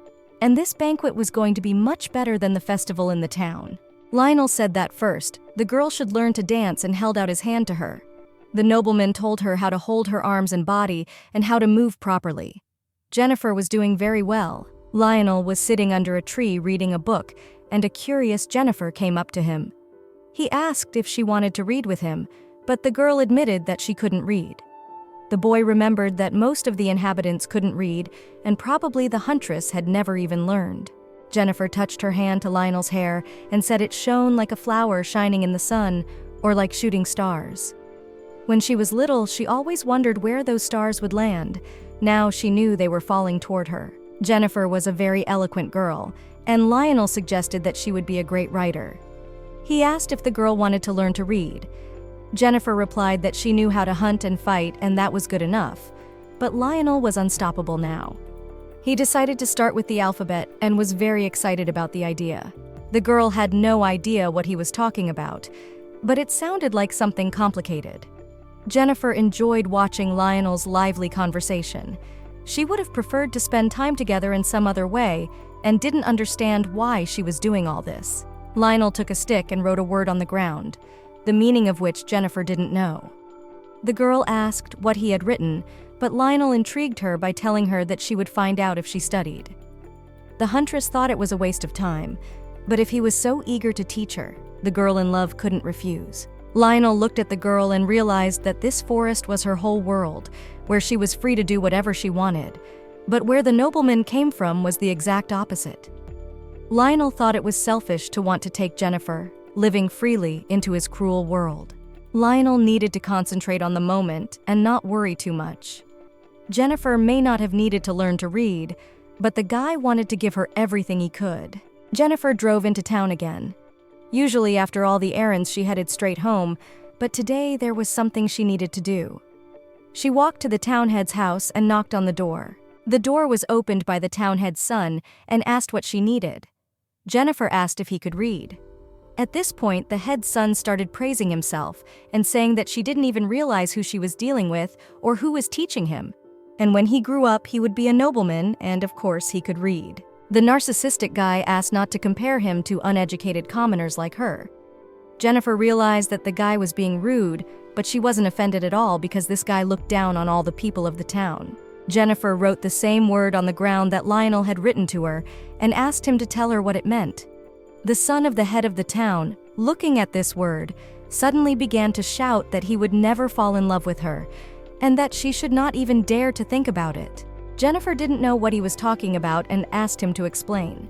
And this banquet was going to be much better than the festival in the town. Lionel said that first, the girl should learn to dance and held out his hand to her. The nobleman told her how to hold her arms and body and how to move properly. Jennifer was doing very well. Lionel was sitting under a tree reading a book, and a curious Jennifer came up to him. He asked if she wanted to read with him, but the girl admitted that she couldn't read. The boy remembered that most of the inhabitants couldn't read, and probably the huntress had never even learned. Jennifer touched her hand to Lionel's hair and said it shone like a flower shining in the sun, or like shooting stars. When she was little, she always wondered where those stars would land. Now she knew they were falling toward her. Jennifer was a very eloquent girl, and Lionel suggested that she would be a great writer. He asked if the girl wanted to learn to read. Jennifer replied that she knew how to hunt and fight, and that was good enough. But Lionel was unstoppable now. He decided to start with the alphabet and was very excited about the idea. The girl had no idea what he was talking about, but it sounded like something complicated. Jennifer enjoyed watching Lionel's lively conversation. She would have preferred to spend time together in some other way and didn't understand why she was doing all this. Lionel took a stick and wrote a word on the ground, the meaning of which Jennifer didn't know. The girl asked what he had written, but Lionel intrigued her by telling her that she would find out if she studied. The huntress thought it was a waste of time, but if he was so eager to teach her, the girl in love couldn't refuse. Lionel looked at the girl and realized that this forest was her whole world, where she was free to do whatever she wanted, but where the nobleman came from was the exact opposite. Lionel thought it was selfish to want to take Jennifer, living freely, into his cruel world. Lionel needed to concentrate on the moment and not worry too much. Jennifer may not have needed to learn to read, but the guy wanted to give her everything he could. Jennifer drove into town again. Usually after all the errands she headed straight home, but today there was something she needed to do. She walked to the town head's house and knocked on the door. The door was opened by the town head's son and asked what she needed. Jennifer asked if he could read. At this point, the head's son started praising himself and saying that she didn't even realize who she was dealing with or who was teaching him. And when he grew up, he would be a nobleman, and of course he could read. The narcissistic guy asked not to compare him to uneducated commoners like her. Jennifer realized that the guy was being rude, but she wasn't offended at all because this guy looked down on all the people of the town. Jennifer wrote the same word on the ground that Lionel had written to her and asked him to tell her what it meant. The son of the head of the town, looking at this word, suddenly began to shout that he would never fall in love with her and that she should not even dare to think about it. Jennifer didn't know what he was talking about and asked him to explain.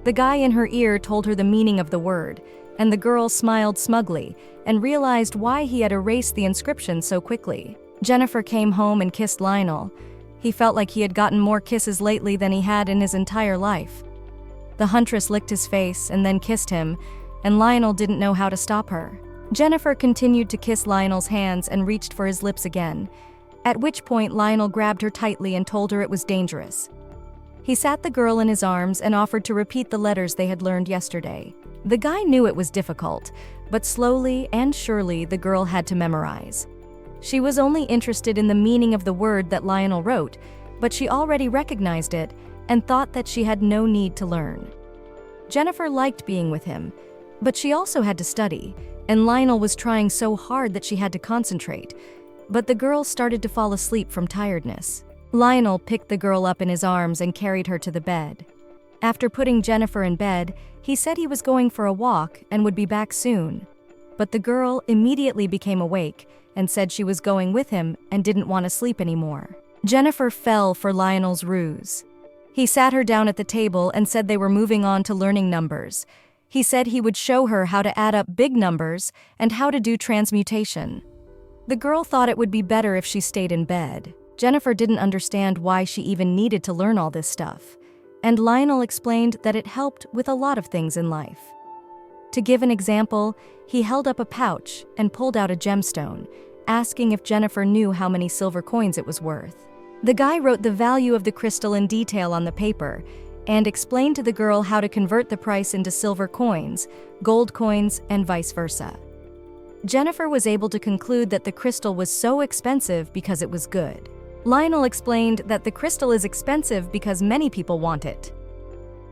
The guy in her ear told her the meaning of the word, and the girl smiled smugly and realized why he had erased the inscription so quickly. Jennifer came home and kissed Lionel. He felt like he had gotten more kisses lately than he had in his entire life. The huntress licked his face and then kissed him, and Lionel didn't know how to stop her. Jennifer continued to kiss Lionel's hands and reached for his lips again, at which point Lionel grabbed her tightly and told her it was dangerous. He sat the girl in his arms and offered to repeat the letters they had learned yesterday. The guy knew it was difficult, but slowly and surely the girl had to memorize. She was only interested in the meaning of the word that Lionel wrote, but she already recognized it and thought that she had no need to learn. Jennifer liked being with him, but she also had to study, and Lionel was trying so hard that she had to concentrate. But the girl started to fall asleep from tiredness. Lionel picked the girl up in his arms and carried her to the bed. After putting Jennifer in bed, he said he was going for a walk and would be back soon. But the girl immediately became awake and said she was going with him and didn't want to sleep anymore. Jennifer fell for Lionel's ruse. He sat her down at the table and said they were moving on to learning numbers. He said he would show her how to add up big numbers and how to do transmutation. The girl thought it would be better if she stayed in bed. Jennifer didn't understand why she even needed to learn all this stuff, and Lionel explained that it helped with a lot of things in life. To give an example, he held up a pouch and pulled out a gemstone, asking if Jennifer knew how many silver coins it was worth. The guy wrote the value of the crystal in detail on the paper and explained to the girl how to convert the price into silver coins, gold coins, and vice versa. Jennifer was able to conclude that the crystal was so expensive because it was good. Lionel explained that the crystal is expensive because many people want it.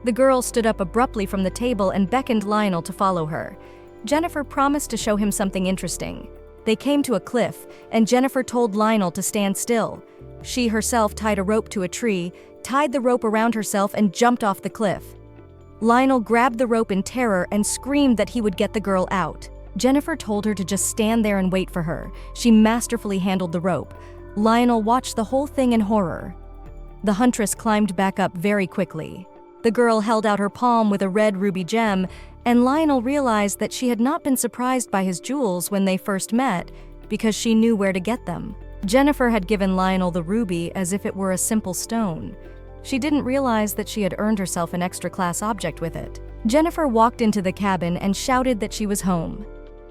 The girl stood up abruptly from the table and beckoned Lionel to follow her. Jennifer promised to show him something interesting. They came to a cliff, and Jennifer told Lionel to stand still. She herself tied a rope to a tree, tied the rope around herself, and jumped off the cliff. Lionel grabbed the rope in terror and screamed that he would get the girl out. Jennifer told her to just stand there and wait for her. She masterfully handled the rope. Lionel watched the whole thing in horror. The huntress climbed back up very quickly. The girl held out her palm with a red ruby gem, and Lionel realized that she had not been surprised by his jewels when they first met. because she knew where to get them. Jennifer had given Lionel the ruby as if it were a simple stone. She didn't realize that she had earned herself an extra-class object with it. Jennifer walked into the cabin and shouted that she was home.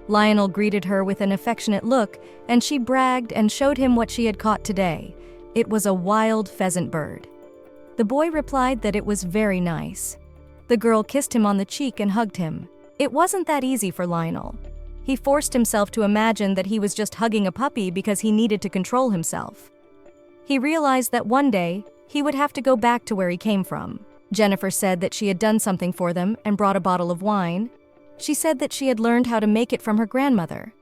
Lionel greeted her with an affectionate look, and she bragged and showed him what she had caught today. It was a wild pheasant bird. The boy replied that it was very nice. The girl kissed him on the cheek and hugged him. It wasn't that easy for Lionel. He forced himself to imagine that he was just hugging a puppy because he needed to control himself. He realized that one day, he would have to go back to where he came from. Jennifer said that she had done something for them and brought a bottle of wine. She said that she had learned how to make it from her grandmother.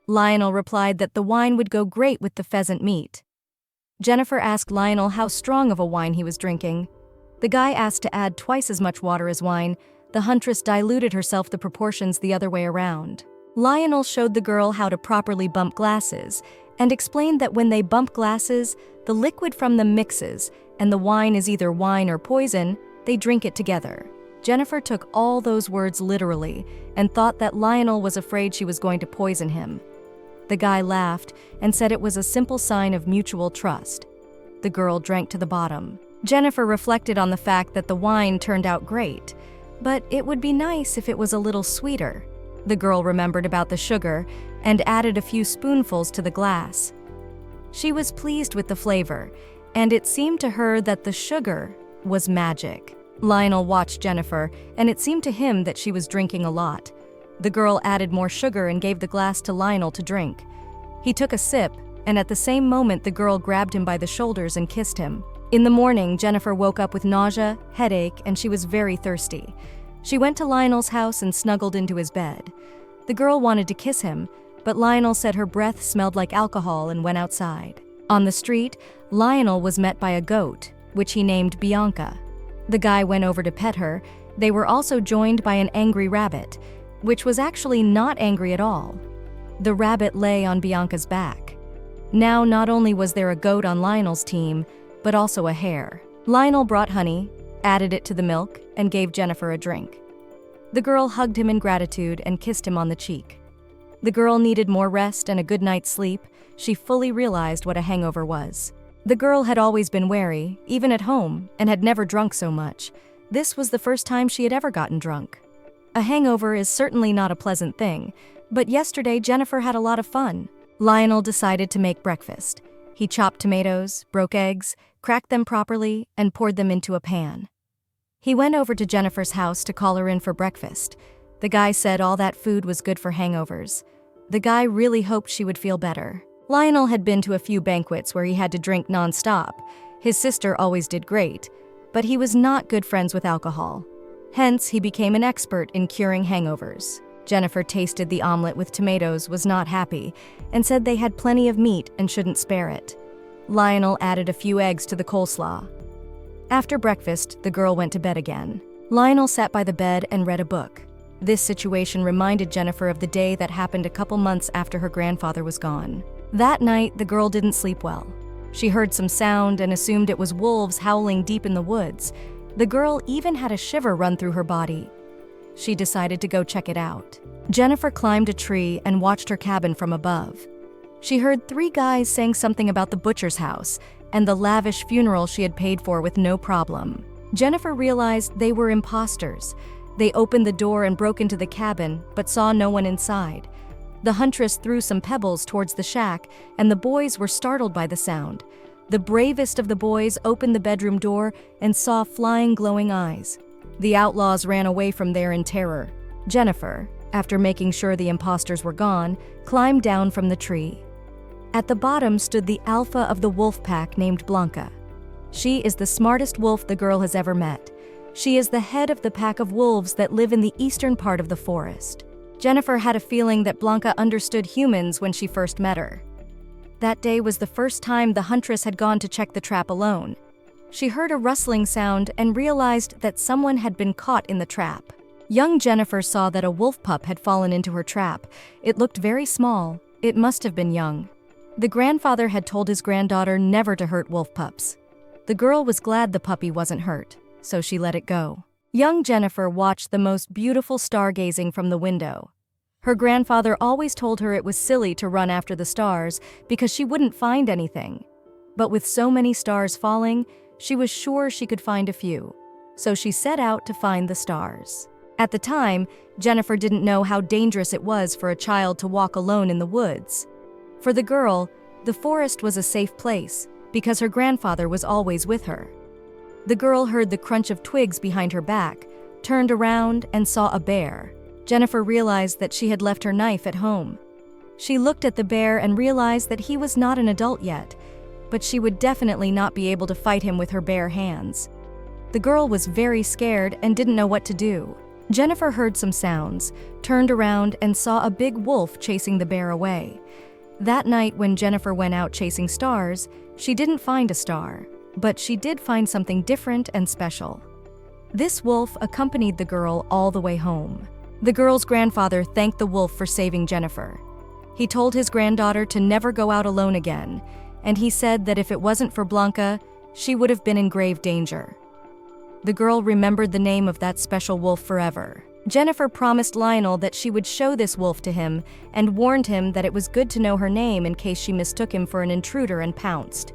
Lionel replied that the wine would go great with the pheasant meat. Jennifer asked Lionel how strong of a wine he was drinking. The guy asked to add twice as much water as wine. The huntress diluted herself the proportions the other way around. Lionel showed the girl how to properly bump glasses and explained that when they bump glasses, the liquid from them mixes, and the wine is either wine or poison. They drink it together. Jennifer took all those words literally and thought that Lionel was afraid she was going to poison him. The guy laughed and said it was a simple sign of mutual trust. The girl drank to the bottom. Jennifer reflected on the fact that the wine turned out great, but it would be nice if it was a little sweeter. The girl remembered about the sugar and added a few spoonfuls to the glass. She was pleased with the flavor, and it seemed to her that the sugar was magic. Lionel watched Jennifer, and it seemed to him that she was drinking a lot. The girl added more sugar and gave the glass to Lionel to drink. He took a sip, and at the same moment the girl grabbed him by the shoulders and kissed him. In the morning, Jennifer woke up with nausea, headache, and she was very thirsty. She went to Lionel's house and snuggled into his bed. The girl wanted to kiss him, but Lionel said her breath smelled like alcohol and went outside. On the street, Lionel was met by a goat, which he named Bianca. The guy went over to pet her. They were also joined by an angry rabbit, which was actually not angry at all. The rabbit lay on Bianca's back. Now, not only was there a goat on Lionel's team, but also a hare. Lionel brought honey, added it to the milk, and gave Jennifer a drink. The girl hugged him in gratitude and kissed him on the cheek. The girl needed more rest and a good night's sleep. She fully realized what a hangover was. The girl had always been wary, even at home, and had never drunk so much. This was the first time she had ever gotten drunk. A hangover is certainly not a pleasant thing, but yesterday Jennifer had a lot of fun. Lionel decided to make breakfast. He chopped tomatoes, broke eggs, cracked them properly, and poured them into a pan. He went over to Jennifer's house to call her in for breakfast. The guy said all that food was good for hangovers. The guy really hoped she would feel better. Lionel had been to a few banquets where he had to drink nonstop. His sister always did great, but he was not good friends with alcohol. Hence, he became an expert in curing hangovers. Jennifer tasted the omelet with tomatoes, was not happy, and said they had plenty of meat and shouldn't spare it. Lionel added a few eggs to the coleslaw. After breakfast, the girl went to bed again. Lionel sat by the bed and read a book. This situation reminded Jennifer of the day that happened a couple months after her grandfather was gone. That night, the girl didn't sleep well. She heard some sound and assumed it was wolves howling deep in the woods. The girl even had a shiver run through her body. She decided to go check it out. Jennifer climbed a tree and watched her cabin from above. She heard 3 guys saying something about the butcher's house and the lavish funeral she had paid for with no problem. Jennifer realized they were imposters. They opened the door and broke into the cabin, but saw no one inside. The huntress threw some pebbles towards the shack, and the boys were startled by the sound. The bravest of the boys opened the bedroom door and saw flying glowing eyes. The outlaws ran away from there in terror. Jennifer, after making sure the imposters were gone, climbed down from the tree. At the bottom stood the alpha of the wolf pack named Blanca. She is the smartest wolf the girl has ever met. She is the head of the pack of wolves that live in the eastern part of the forest. Jennifer had a feeling that Blanca understood humans when she first met her. That day was the first time the huntress had gone to check the trap alone. She heard a rustling sound and realized that someone had been caught in the trap. Young Jennifer saw that a wolf pup had fallen into her trap. It looked very small. It must have been young. The grandfather had told his granddaughter never to hurt wolf pups. The girl was glad the puppy wasn't hurt, so she let it go. Young Jennifer watched the most beautiful stargazing from the window. Her grandfather always told her it was silly to run after the stars because she wouldn't find anything. But with so many stars falling, she was sure she could find a few. So she set out to find the stars. At the time, Jennifer didn't know how dangerous it was for a child to walk alone in the woods. For the girl, the forest was a safe place because her grandfather was always with her. The girl heard the crunch of twigs behind her back, turned around, and saw a bear. Jennifer realized that she had left her knife at home. She looked at the bear and realized that he was not an adult yet, but she would definitely not be able to fight him with her bare hands. The girl was very scared and didn't know what to do. Jennifer heard some sounds, turned around, and saw a big wolf chasing the bear away. That night when Jennifer went out chasing stars, she didn't find a star, but she did find something different and special. This wolf accompanied the girl all the way home. The girl's grandfather thanked the wolf for saving Jennifer. He told his granddaughter to never go out alone again, and he said that if it wasn't for Blanca, she would have been in grave danger. The girl remembered the name of that special wolf forever. Jennifer promised Lionel that she would show this wolf to him and warned him that it was good to know her name in case she mistook him for an intruder and pounced.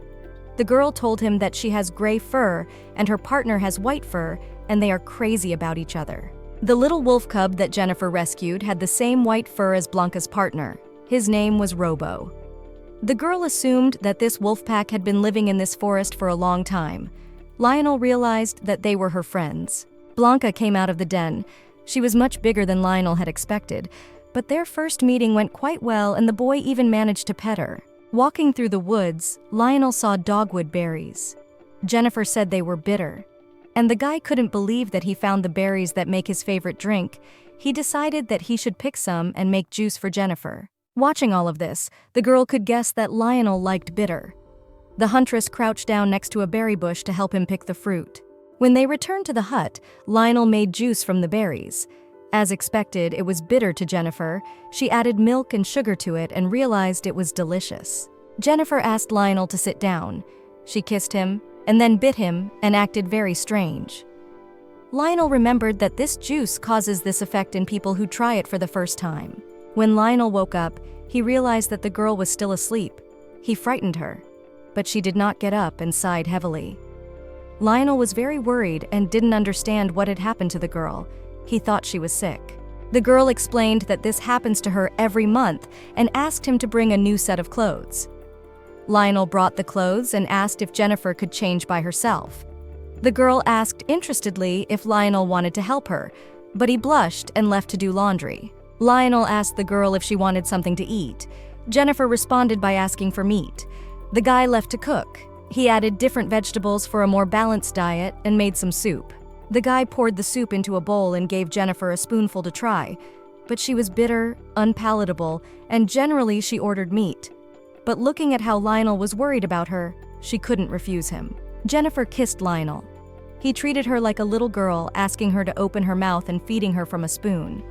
The girl told him that she has gray fur and her partner has white fur, and they are crazy about each other. The little wolf cub that Jennifer rescued had the same white fur as Blanca's partner. His name was Robo. The girl assumed that this wolf pack had been living in this forest for a long time. Lionel realized that they were her friends. Blanca came out of the den. She was much bigger than Lionel had expected, but their first meeting went quite well and the boy even managed to pet her. Walking through the woods, Lionel saw dogwood berries. Jennifer said they were bitter. And the guy couldn't believe that he found the berries that make his favorite drink. He decided that he should pick some and make juice for Jennifer. Watching all of this, the girl could guess that Lionel liked bitter. The huntress crouched down next to a berry bush to help him pick the fruit. When they returned to the hut, Lionel made juice from the berries. As expected, it was bitter to Jennifer. She added milk and sugar to it and realized it was delicious. Jennifer asked Lionel to sit down. She kissed him, and then bit him and acted very strange. Lionel remembered that this juice causes this effect in people who try it for the first time. When Lionel woke up, he realized that the girl was still asleep. He frightened her, but she did not get up and sighed heavily. Lionel was very worried and didn't understand what had happened to the girl. He thought she was sick. The girl explained that this happens to her every month and asked him to bring a new set of clothes. Lionel brought the clothes and asked if Jennifer could change by herself. The girl asked interestedly if Lionel wanted to help her, but he blushed and left to do laundry. Lionel asked the girl if she wanted something to eat. Jennifer responded by asking for meat. The guy left to cook. He added different vegetables for a more balanced diet and made some soup. The guy poured the soup into a bowl and gave Jennifer a spoonful to try, but she was bitter, unpalatable, and generally she ordered meat. But looking at how Lionel was worried about her, she couldn't refuse him. Jennifer kissed Lionel. He treated her like a little girl, asking her to open her mouth and feeding her from a spoon.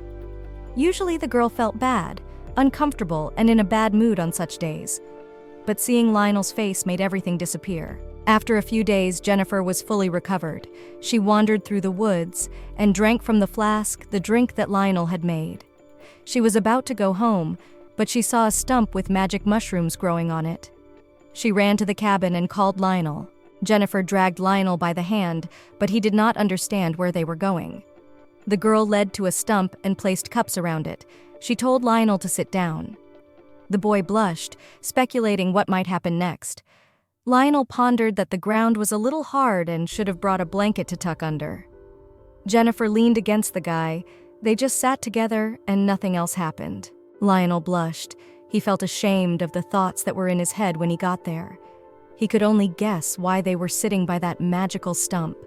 Usually the girl felt bad, uncomfortable, and in a bad mood on such days. But seeing Lionel's face made everything disappear. After a few days, Jennifer was fully recovered. She wandered through the woods and drank from the flask the drink that Lionel had made. She was about to go home, but she saw a stump with magic mushrooms growing on it. She ran to the cabin and called Lionel. Jennifer dragged Lionel by the hand, but he did not understand where they were going. The girl led to a stump and placed cups around it. She told Lionel to sit down. The boy blushed, speculating what might happen next. Lionel pondered that the ground was a little hard and should have brought a blanket to tuck under. Jennifer leaned against the guy. They just sat together and nothing else happened. Lionel blushed. He felt ashamed of the thoughts that were in his head when he got there. He could only guess why they were sitting by that magical stump.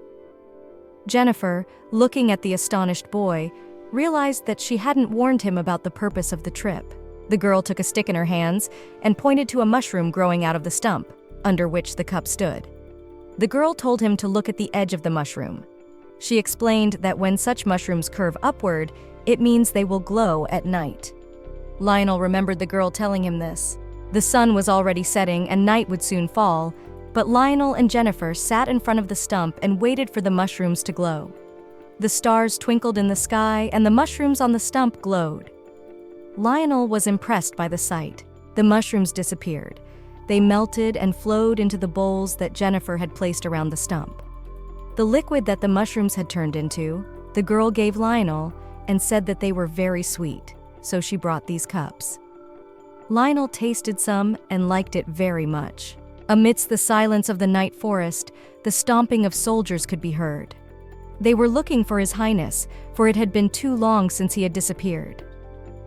Jennifer, looking at the astonished boy, realized that she hadn't warned him about the purpose of the trip. The girl took a stick in her hands and pointed to a mushroom growing out of the stump, under which the cup stood. The girl told him to look at the edge of the mushroom. She explained that when such mushrooms curve upward, it means they will glow at night. Lionel remembered the girl telling him this. The sun was already setting and night would soon fall, but Lionel and Jennifer sat in front of the stump and waited for the mushrooms to glow. The stars twinkled in the sky and the mushrooms on the stump glowed. Lionel was impressed by the sight. The mushrooms disappeared. They melted and flowed into the bowls that Jennifer had placed around the stump. The liquid that the mushrooms had turned into, the girl gave Lionel and said that they were very sweet, so she brought these cups. Lionel tasted some and liked it very much. Amidst the silence of the night forest, the stomping of soldiers could be heard. They were looking for His Highness, for it had been too long since he had disappeared.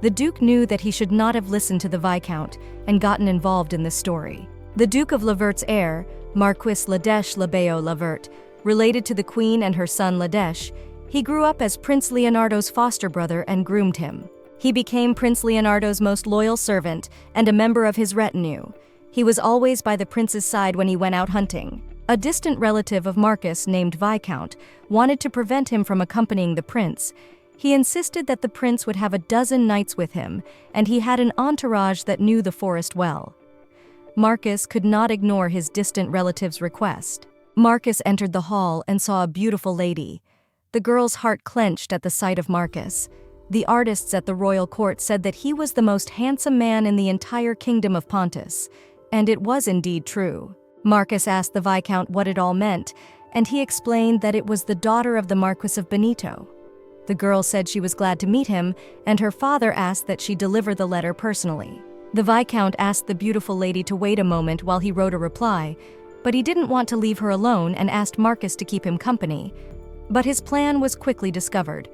The Duke knew that he should not have listened to the Viscount and gotten involved in this story. The Duke of Lavert's heir, Marquis Ladesh Labeo Lavert, related to the Queen and her son Ladesh, he grew up as Prince Leonardo's foster brother and groomed him. He became Prince Leonardo's most loyal servant and a member of his retinue. He was always by the prince's side when he went out hunting. A distant relative of Marcus named Viscount wanted to prevent him from accompanying the prince. He insisted that the prince would have 12 knights with him, and he had an entourage that knew the forest well. Marcus could not ignore his distant relative's request. Marcus entered the hall and saw a beautiful lady. The girl's heart clenched at the sight of Marcus. The artists at the royal court said that he was the most handsome man in the entire kingdom of Pontus, and it was indeed true. Marcus asked the Viscount what it all meant, and he explained that it was the daughter of the Marquis of Benito. The girl said she was glad to meet him, and her father asked that she deliver the letter personally. The Viscount asked the beautiful lady to wait a moment while he wrote a reply, but he didn't want to leave her alone and asked Marcus to keep him company. But his plan was quickly discovered,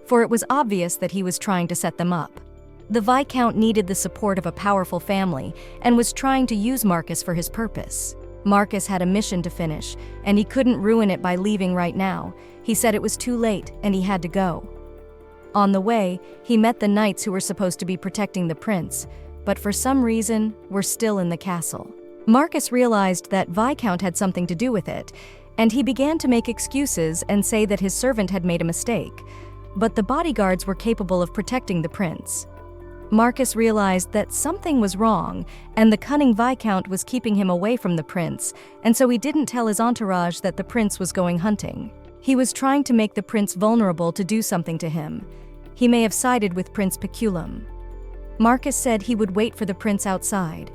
for it was obvious that he was trying to set them up. The Viscount needed the support of a powerful family and was trying to use Marcus for his purpose. Marcus had a mission to finish, and he couldn't ruin it by leaving right now. He said it was too late and he had to go. On the way, he met the knights who were supposed to be protecting the prince, but for some reason were still in the castle. Marcus realized that Viscount had something to do with it, and he began to make excuses and say that his servant had made a mistake, but the bodyguards were capable of protecting the prince. Marcus realized that something was wrong, and the cunning Viscount was keeping him away from the prince, and so he didn't tell his entourage that the prince was going hunting. He was trying to make the prince vulnerable to do something to him. He may have sided with Prince Peculum. Marcus said he would wait for the prince outside.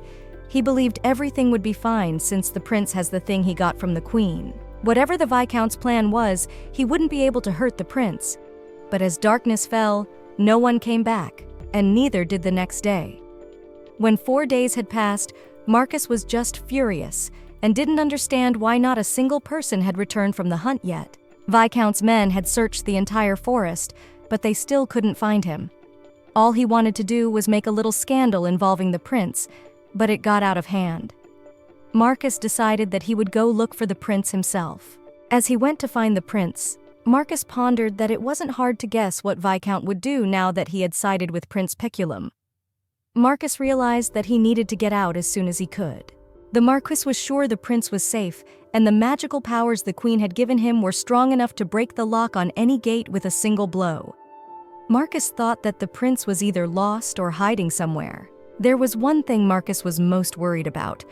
He believed everything would be fine since the prince has the thing he got from the queen. Whatever the Viscount's plan was, he wouldn't be able to hurt the prince. But as darkness fell, no one came back, and neither did the next day. When 4 days had passed, Marcus was just furious and didn't understand why not a single person had returned from the hunt yet. Viscount's men had searched the entire forest, but they still couldn't find him. All he wanted to do was make a little scandal involving the prince, but it got out of hand. Marcus decided that he would go look for the prince himself. As he went to find the prince, Marcus pondered that it wasn't hard to guess what Viscount would do now that he had sided with Prince Peculum. Marcus realized that he needed to get out as soon as he could. The Marquis was sure the prince was safe, and the magical powers the queen had given him were strong enough to break the lock on any gate with a single blow. Marcus thought that the prince was either lost or hiding somewhere. There was one thing Marcus was most worried about.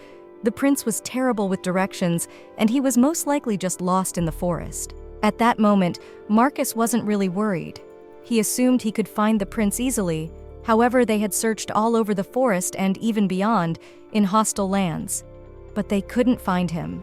The prince was terrible with directions, and he was most likely just lost in the forest. At that moment, Marcus wasn't really worried. He assumed he could find the prince easily. However, they had searched all over the forest and even beyond, in hostile lands. But they couldn't find him.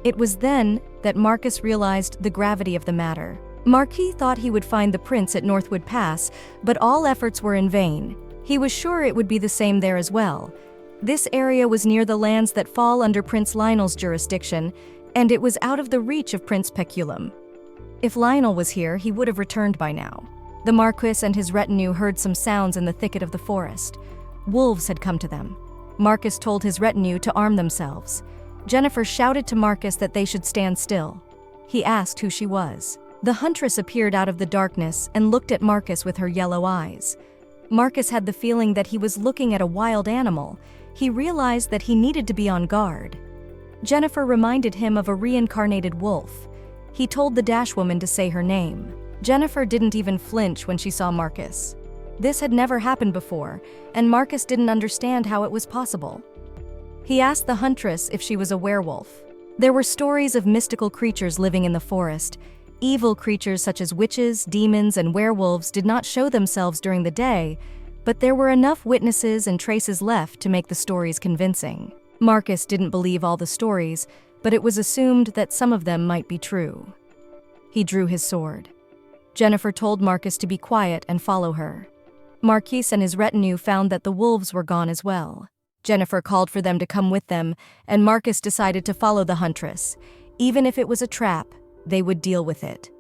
It was then that Marcus realized the gravity of the matter. Marquis thought he would find the prince at Northwood Pass, but all efforts were in vain. He was sure it would be the same there as well. This area was near the lands that fall under Prince Lionel's jurisdiction, and it was out of the reach of Prince Peculum. If Lionel was here, he would have returned by now. The Marquis and his retinue heard some sounds in the thicket of the forest. Wolves had come to them. Marcus told his retinue to arm themselves. Jennifer shouted to Marcus that they should stand still. He asked who she was. The huntress appeared out of the darkness and looked at Marcus with her yellow eyes. Marcus had the feeling that he was looking at a wild animal. He realized that he needed to be on guard. Jennifer reminded him of a reincarnated wolf. He told the dashwoman to say her name. Jennifer didn't even flinch when she saw Marcus. This had never happened before, and Marcus didn't understand how it was possible. He asked the huntress if she was a werewolf. There were stories of mystical creatures living in the forest. Evil creatures such as witches, demons, and werewolves did not show themselves during the day, But there were enough witnesses and traces left to make the stories convincing. Marcus didn't believe all the stories, but it was assumed that some of them might be true. He drew his sword. Jennifer told Marcus to be quiet and follow her. Marquis and his retinue found that the wolves were gone as well. Jennifer called for them to come with them, and Marcus decided to follow the huntress. Even if it was a trap, they would deal with it.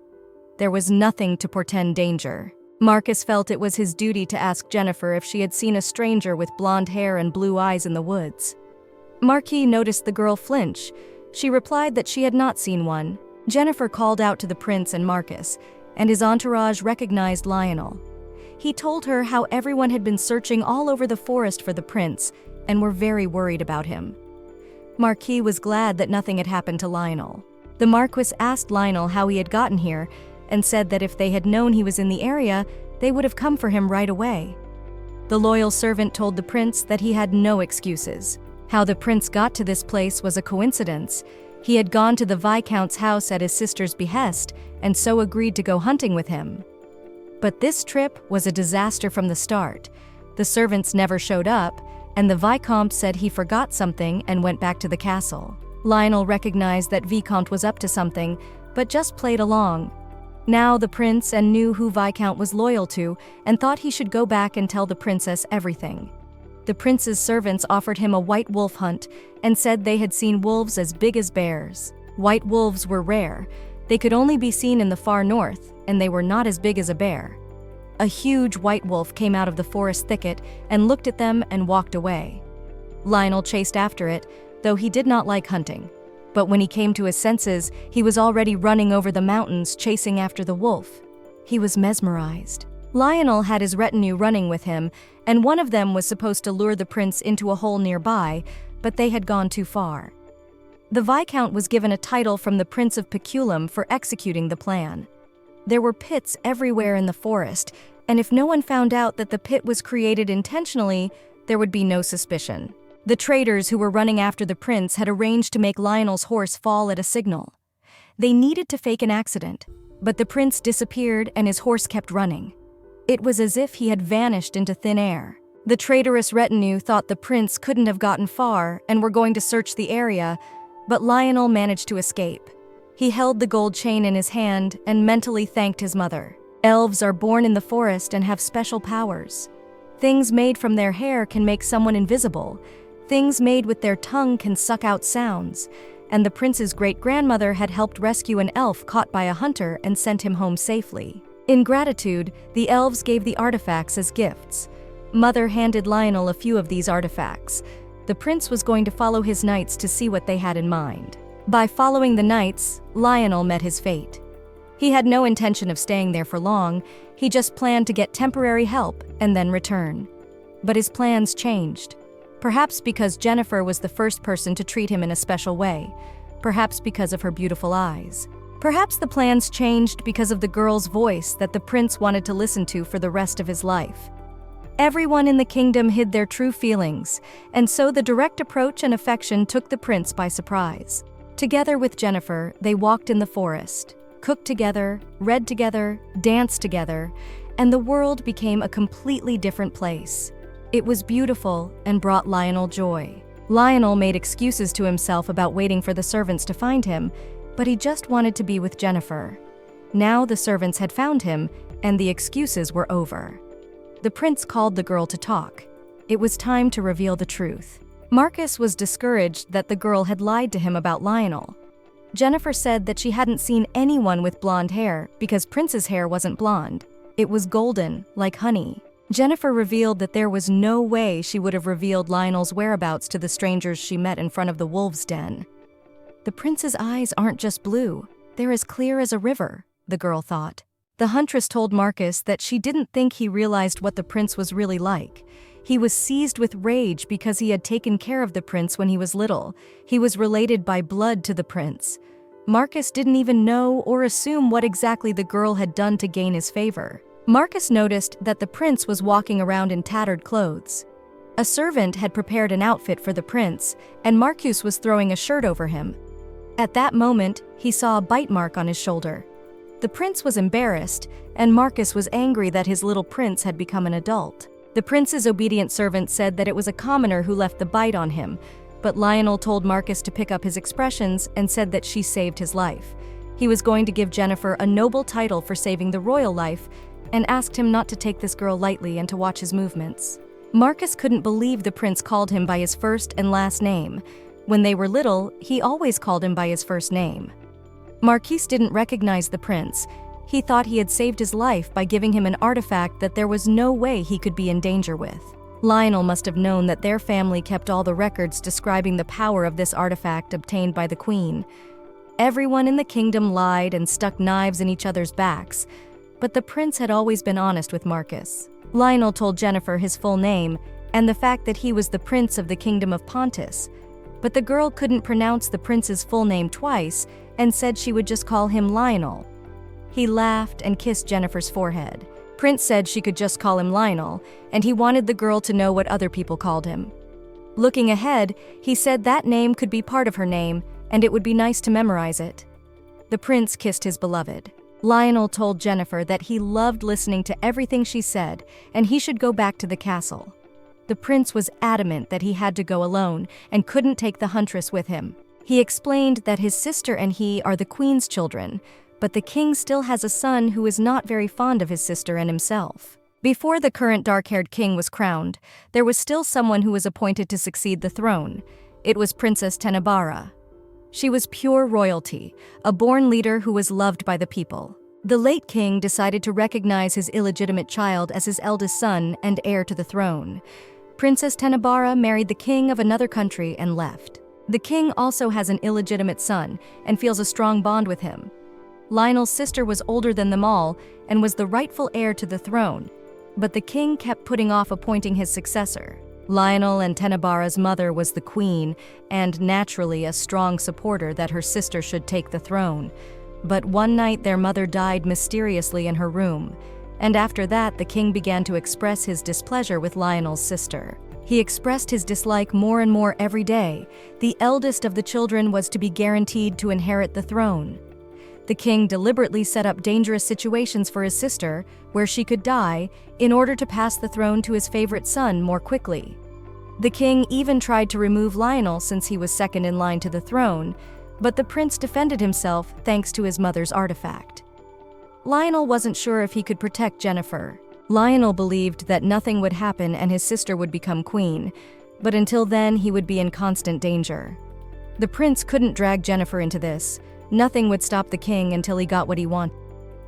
There was nothing to portend danger. Marcus felt it was his duty to ask Jennifer if she had seen a stranger with blonde hair and blue eyes in the woods. Marquis noticed the girl flinch. She replied that she had not seen one. Jennifer called out to the prince and Marcus, and his entourage recognized Lionel. He told her how everyone had been searching all over the forest for the prince and were very worried about him. Marquis was glad that nothing had happened to Lionel. The Marquis asked Lionel how he had gotten here and said that if they had known he was in the area, they would have come for him right away. The loyal servant told the prince that he had no excuses. How the prince got to this place was a coincidence. He had gone to the Viscount's house at his sister's behest and so agreed to go hunting with him. But this trip was a disaster from the start. The servants never showed up, and the Viscount said he forgot something and went back to the castle. Lionel recognized that Viscount was up to something, but just played along. Now the prince knew who Viscount was loyal to and thought he should go back and tell the princess everything. The prince's servants offered him a white wolf hunt and said they had seen wolves as big as bears. White wolves were rare. They could only be seen in the far north, and they were not as big as a bear. A huge white wolf came out of the forest thicket and looked at them and walked away. Lionel chased after it, though he did not like hunting. But when he came to his senses, he was already running over the mountains chasing after the wolf. He was mesmerized. Lionel had his retinue running with him, and one of them was supposed to lure the prince into a hole nearby, but they had gone too far. The Viscount was given a title from the Prince of Peculum for executing the plan. There were pits everywhere in the forest, and if no one found out that the pit was created intentionally, there would be no suspicion. The traders who were running after the prince had arranged to make Lionel's horse fall at a signal. They needed to fake an accident, but the prince disappeared and his horse kept running. It was as if he had vanished into thin air. The traitorous retinue thought the prince couldn't have gotten far and were going to search the area, but Lionel managed to escape. He held the gold chain in his hand and mentally thanked his mother. Elves are born in the forest and have special powers. Things made from their hair can make someone invisible. Things made with their tongue can suck out sounds, and the prince's great-grandmother had helped rescue an elf caught by a hunter and sent him home safely. In gratitude, the elves gave the artifacts as gifts. Mother handed Lionel a few of these artifacts. The prince was going to follow his knights to see what they had in mind. By following the knights, Lionel met his fate. He had no intention of staying there for long. He just planned to get temporary help and then return. But his plans changed. Perhaps because Jennifer was the first person to treat him in a special way. Perhaps because of her beautiful eyes. Perhaps the plans changed because of the girl's voice that the prince wanted to listen to for the rest of his life. Everyone in the kingdom hid their true feelings, and so the direct approach and affection took the prince by surprise. Together with Jennifer, they walked in the forest, cooked together, read together, danced together, and the world became a completely different place. It was beautiful and brought Lionel joy. Lionel made excuses to himself about waiting for the servants to find him, but he just wanted to be with Jennifer. Now the servants had found him, and the excuses were over. The prince called the girl to talk. It was time to reveal the truth. Marcus was discouraged that the girl had lied to him about Lionel. Jennifer said that she hadn't seen anyone with blonde hair because Prince's hair wasn't blonde. It was golden, like honey. Jennifer revealed that there was no way she would have revealed Lionel's whereabouts to the strangers she met in front of the wolves' den. The prince's eyes aren't just blue, they're as clear as a river, the girl thought. The huntress told Marcus that she didn't think he realized what the prince was really like. He was seized with rage because he had taken care of the prince when he was little. He was related by blood to the prince. Marcus didn't even know or assume what exactly the girl had done to gain his favor. Marcus noticed that the prince was walking around in tattered clothes. A servant had prepared an outfit for the prince, and Marcus was throwing a shirt over him. At that moment, he saw a bite mark on his shoulder. The prince was embarrassed, and Marcus was angry that his little prince had become an adult. The prince's obedient servant said that it was a commoner who left the bite on him, but Lionel told Marcus to pick up his expressions and said that she saved his life. He was going to give Jennifer a noble title for saving the royal life and asked him not to take this girl lightly and to watch his movements. Marcus couldn't believe the prince called him by his first and last name. When they were little, he always called him by his first name. Marquis didn't recognize the prince. He thought he had saved his life by giving him an artifact that there was no way he could be in danger with. Lionel must have known that their family kept all the records describing the power of this artifact obtained by the queen. Everyone in the kingdom lied and stuck knives in each other's backs, but the prince had always been honest with Marcus. Lionel told Jennifer his full name and the fact that he was the prince of the kingdom of Pontus, but the girl couldn't pronounce the prince's full name twice and said she would just call him Lionel. He laughed and kissed Jennifer's forehead. Prince said she could just call him Lionel, and he wanted the girl to know what other people called him. Looking ahead, he said that name could be part of her name, and it would be nice to memorize it. The prince kissed his beloved. Lionel told Jennifer that he loved listening to everything she said, and he should go back to the castle. The prince was adamant that he had to go alone and couldn't take the huntress with him. He explained that his sister and he are the queen's children, but the king still has a son who is not very fond of his sister and himself. Before the current dark-haired king was crowned, there was still someone who was appointed to succeed the throne. It was Princess Tenebara. She was pure royalty, a born leader who was loved by the people. The late king decided to recognize his illegitimate child as his eldest son and heir to the throne. Princess Tenebara married the king of another country and left. The king also has an illegitimate son and feels a strong bond with him. Lionel's sister was older than them all and was the rightful heir to the throne, but the king kept putting off appointing his successor. Lionel and Tenebara's mother was the queen, and naturally a strong supporter that her sister should take the throne. But one night their mother died mysteriously in her room, and after that the king began to express his displeasure with Lionel's sister. He expressed his dislike more and more every day. The eldest of the children was to be guaranteed to inherit the throne. The king deliberately set up dangerous situations for his sister, where she could die, in order to pass the throne to his favorite son more quickly. The king even tried to remove Lionel since he was second in line to the throne, but the prince defended himself thanks to his mother's artifact. Lionel wasn't sure if he could protect Jennifer. Lionel believed that nothing would happen and his sister would become queen, but until then he would be in constant danger. The prince couldn't drag Jennifer into this. Nothing would stop the king until he got what he wanted.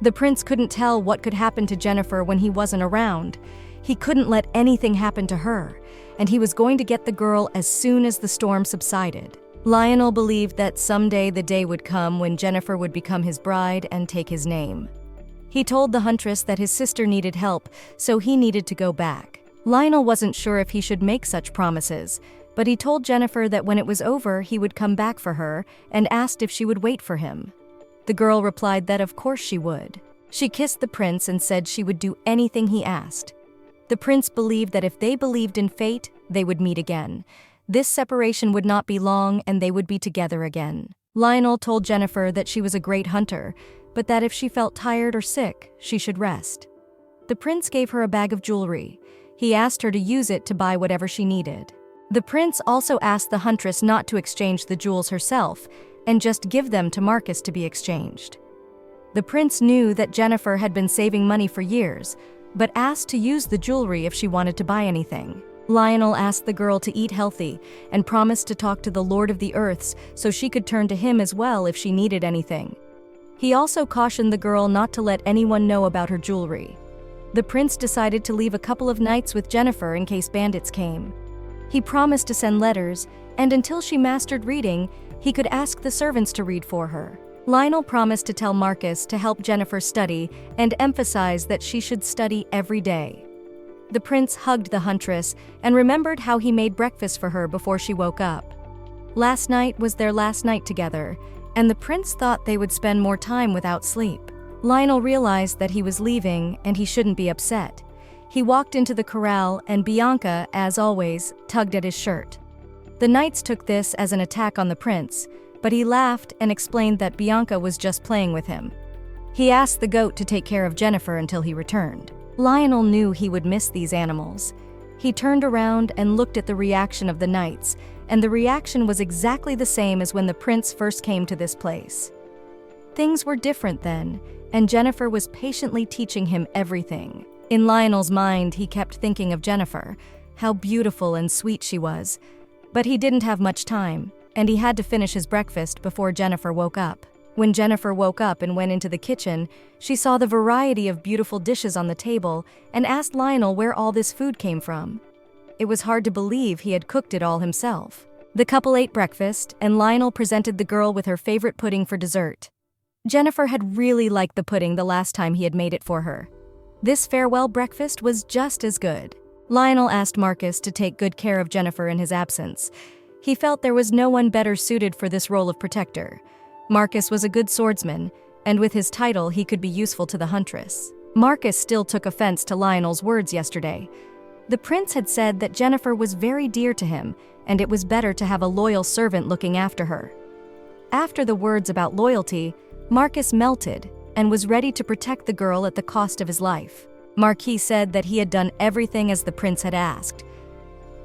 The prince couldn't tell what could happen to Jennifer when he wasn't around. He couldn't let anything happen to her, and he was going to get the girl as soon as the storm subsided. Lionel believed that someday the day would come when Jennifer would become his bride and take his name. He told the huntress that his sister needed help, so he needed to go back. Lionel wasn't sure if he should make such promises, but he told Jennifer that when it was over, he would come back for her and asked if she would wait for him. The girl replied that of course she would. She kissed the prince and said she would do anything he asked. The prince believed that if they believed in fate, they would meet again. This separation would not be long and they would be together again. Lionel told Jennifer that she was a great hunter, but that if she felt tired or sick, she should rest. The prince gave her a bag of jewelry. He asked her to use it to buy whatever she needed. The prince also asked the huntress not to exchange the jewels herself and just give them to Marcus to be exchanged. The prince knew that Jennifer had been saving money for years, but asked to use the jewelry if she wanted to buy anything. Lionel asked the girl to eat healthy and promised to talk to the Lord of the Earths so she could turn to him as well if she needed anything. He also cautioned the girl not to let anyone know about her jewelry. The prince decided to leave a couple of nights with Jennifer in case bandits came. He promised to send letters, and until she mastered reading, he could ask the servants to read for her. Lionel promised to tell Marcus to help Jennifer study and emphasize that she should study every day. The prince hugged the huntress and remembered how he made breakfast for her before she woke up. Last night was their last night together, and the prince thought they would spend more time without sleep. Lionel realized that he was leaving and he shouldn't be upset. He walked into the corral and Bianca, as always, tugged at his shirt. The knights took this as an attack on the prince, but he laughed and explained that Bianca was just playing with him. He asked the goat to take care of Jennifer until he returned. Lionel knew he would miss these animals. He turned around and looked at the reaction of the knights, and the reaction was exactly the same as when the prince first came to this place. Things were different then, and Jennifer was patiently teaching him everything. In Lionel's mind, he kept thinking of Jennifer, how beautiful and sweet she was. But he didn't have much time, and he had to finish his breakfast before Jennifer woke up. When Jennifer woke up and went into the kitchen, she saw the variety of beautiful dishes on the table and asked Lionel where all this food came from. It was hard to believe he had cooked it all himself. The couple ate breakfast, and Lionel presented the girl with her favorite pudding for dessert. Jennifer had really liked the pudding the last time he had made it for her. This farewell breakfast was just as good. Lionel asked Marcus to take good care of Jennifer in his absence. He felt there was no one better suited for this role of protector. Marcus was a good swordsman, and with his title he could be useful to the huntress. Marcus still took offense to Lionel's words yesterday. The prince had said that Jennifer was very dear to him, and it was better to have a loyal servant looking after her. After the words about loyalty, Marcus melted and was ready to protect the girl at the cost of his life. Marquis said that he had done everything as the prince had asked.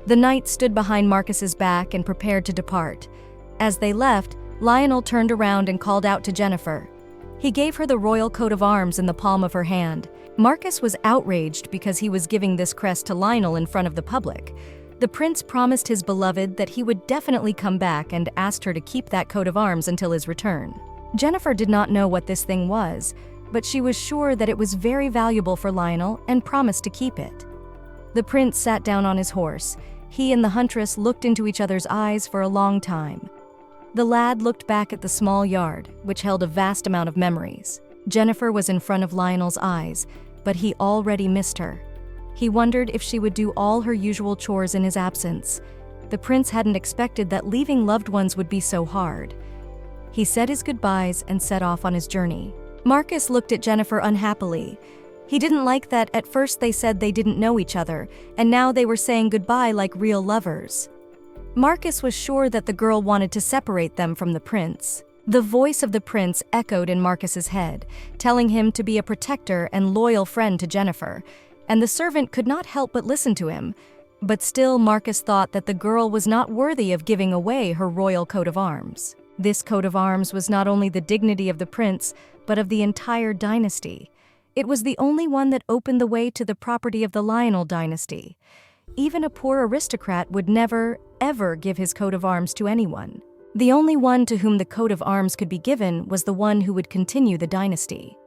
The knight stood behind Marcus's back and prepared to depart. As they left, Lionel turned around and called out to Jennifer. He gave her the royal coat of arms in the palm of her hand. Marcus was outraged because he was giving this crest to Lionel in front of the public. The prince promised his beloved that he would definitely come back and asked her to keep that coat of arms until his return. Jennifer did not know what this thing was, but she was sure that it was very valuable for Lionel and promised to keep it. The prince sat down on his horse. He and the huntress looked into each other's eyes for a long time. The lad looked back at the small yard, which held a vast amount of memories. Jennifer was in front of Lionel's eyes, but he already missed her. He wondered if she would do all her usual chores in his absence. The prince hadn't expected that leaving loved ones would be so hard. He said his goodbyes and set off on his journey. Marcus looked at Jennifer unhappily. He didn't like that at first they said they didn't know each other, and now they were saying goodbye like real lovers. Marcus was sure that the girl wanted to separate them from the prince. The voice of the prince echoed in Marcus's head, telling him to be a protector and loyal friend to Jennifer, and the servant could not help but listen to him. But still, Marcus thought that the girl was not worthy of giving away her royal coat of arms. This coat of arms was not only the dignity of the prince, but of the entire dynasty. It was the only one that opened the way to the property of the Lionel dynasty. Even a poor aristocrat would never, ever give his coat of arms to anyone. The only one to whom the coat of arms could be given was the one who would continue the dynasty.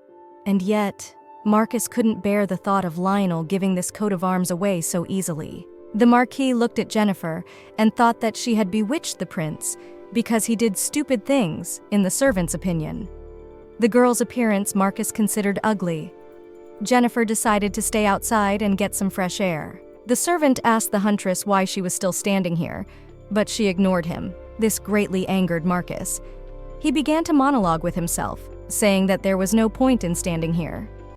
And yet, Marcus couldn't bear the thought of Lionel giving this coat of arms away so easily. The Marquis looked at Jennifer and thought that she had bewitched the prince because he did stupid things, in the servant's opinion. The girl's appearance Marcus considered ugly. Jennifer decided to stay outside and get some fresh air. The servant asked the huntress why she was still standing here, but she ignored him. This greatly angered Marcus. He began to monologue with himself, saying that there was no point in standing here.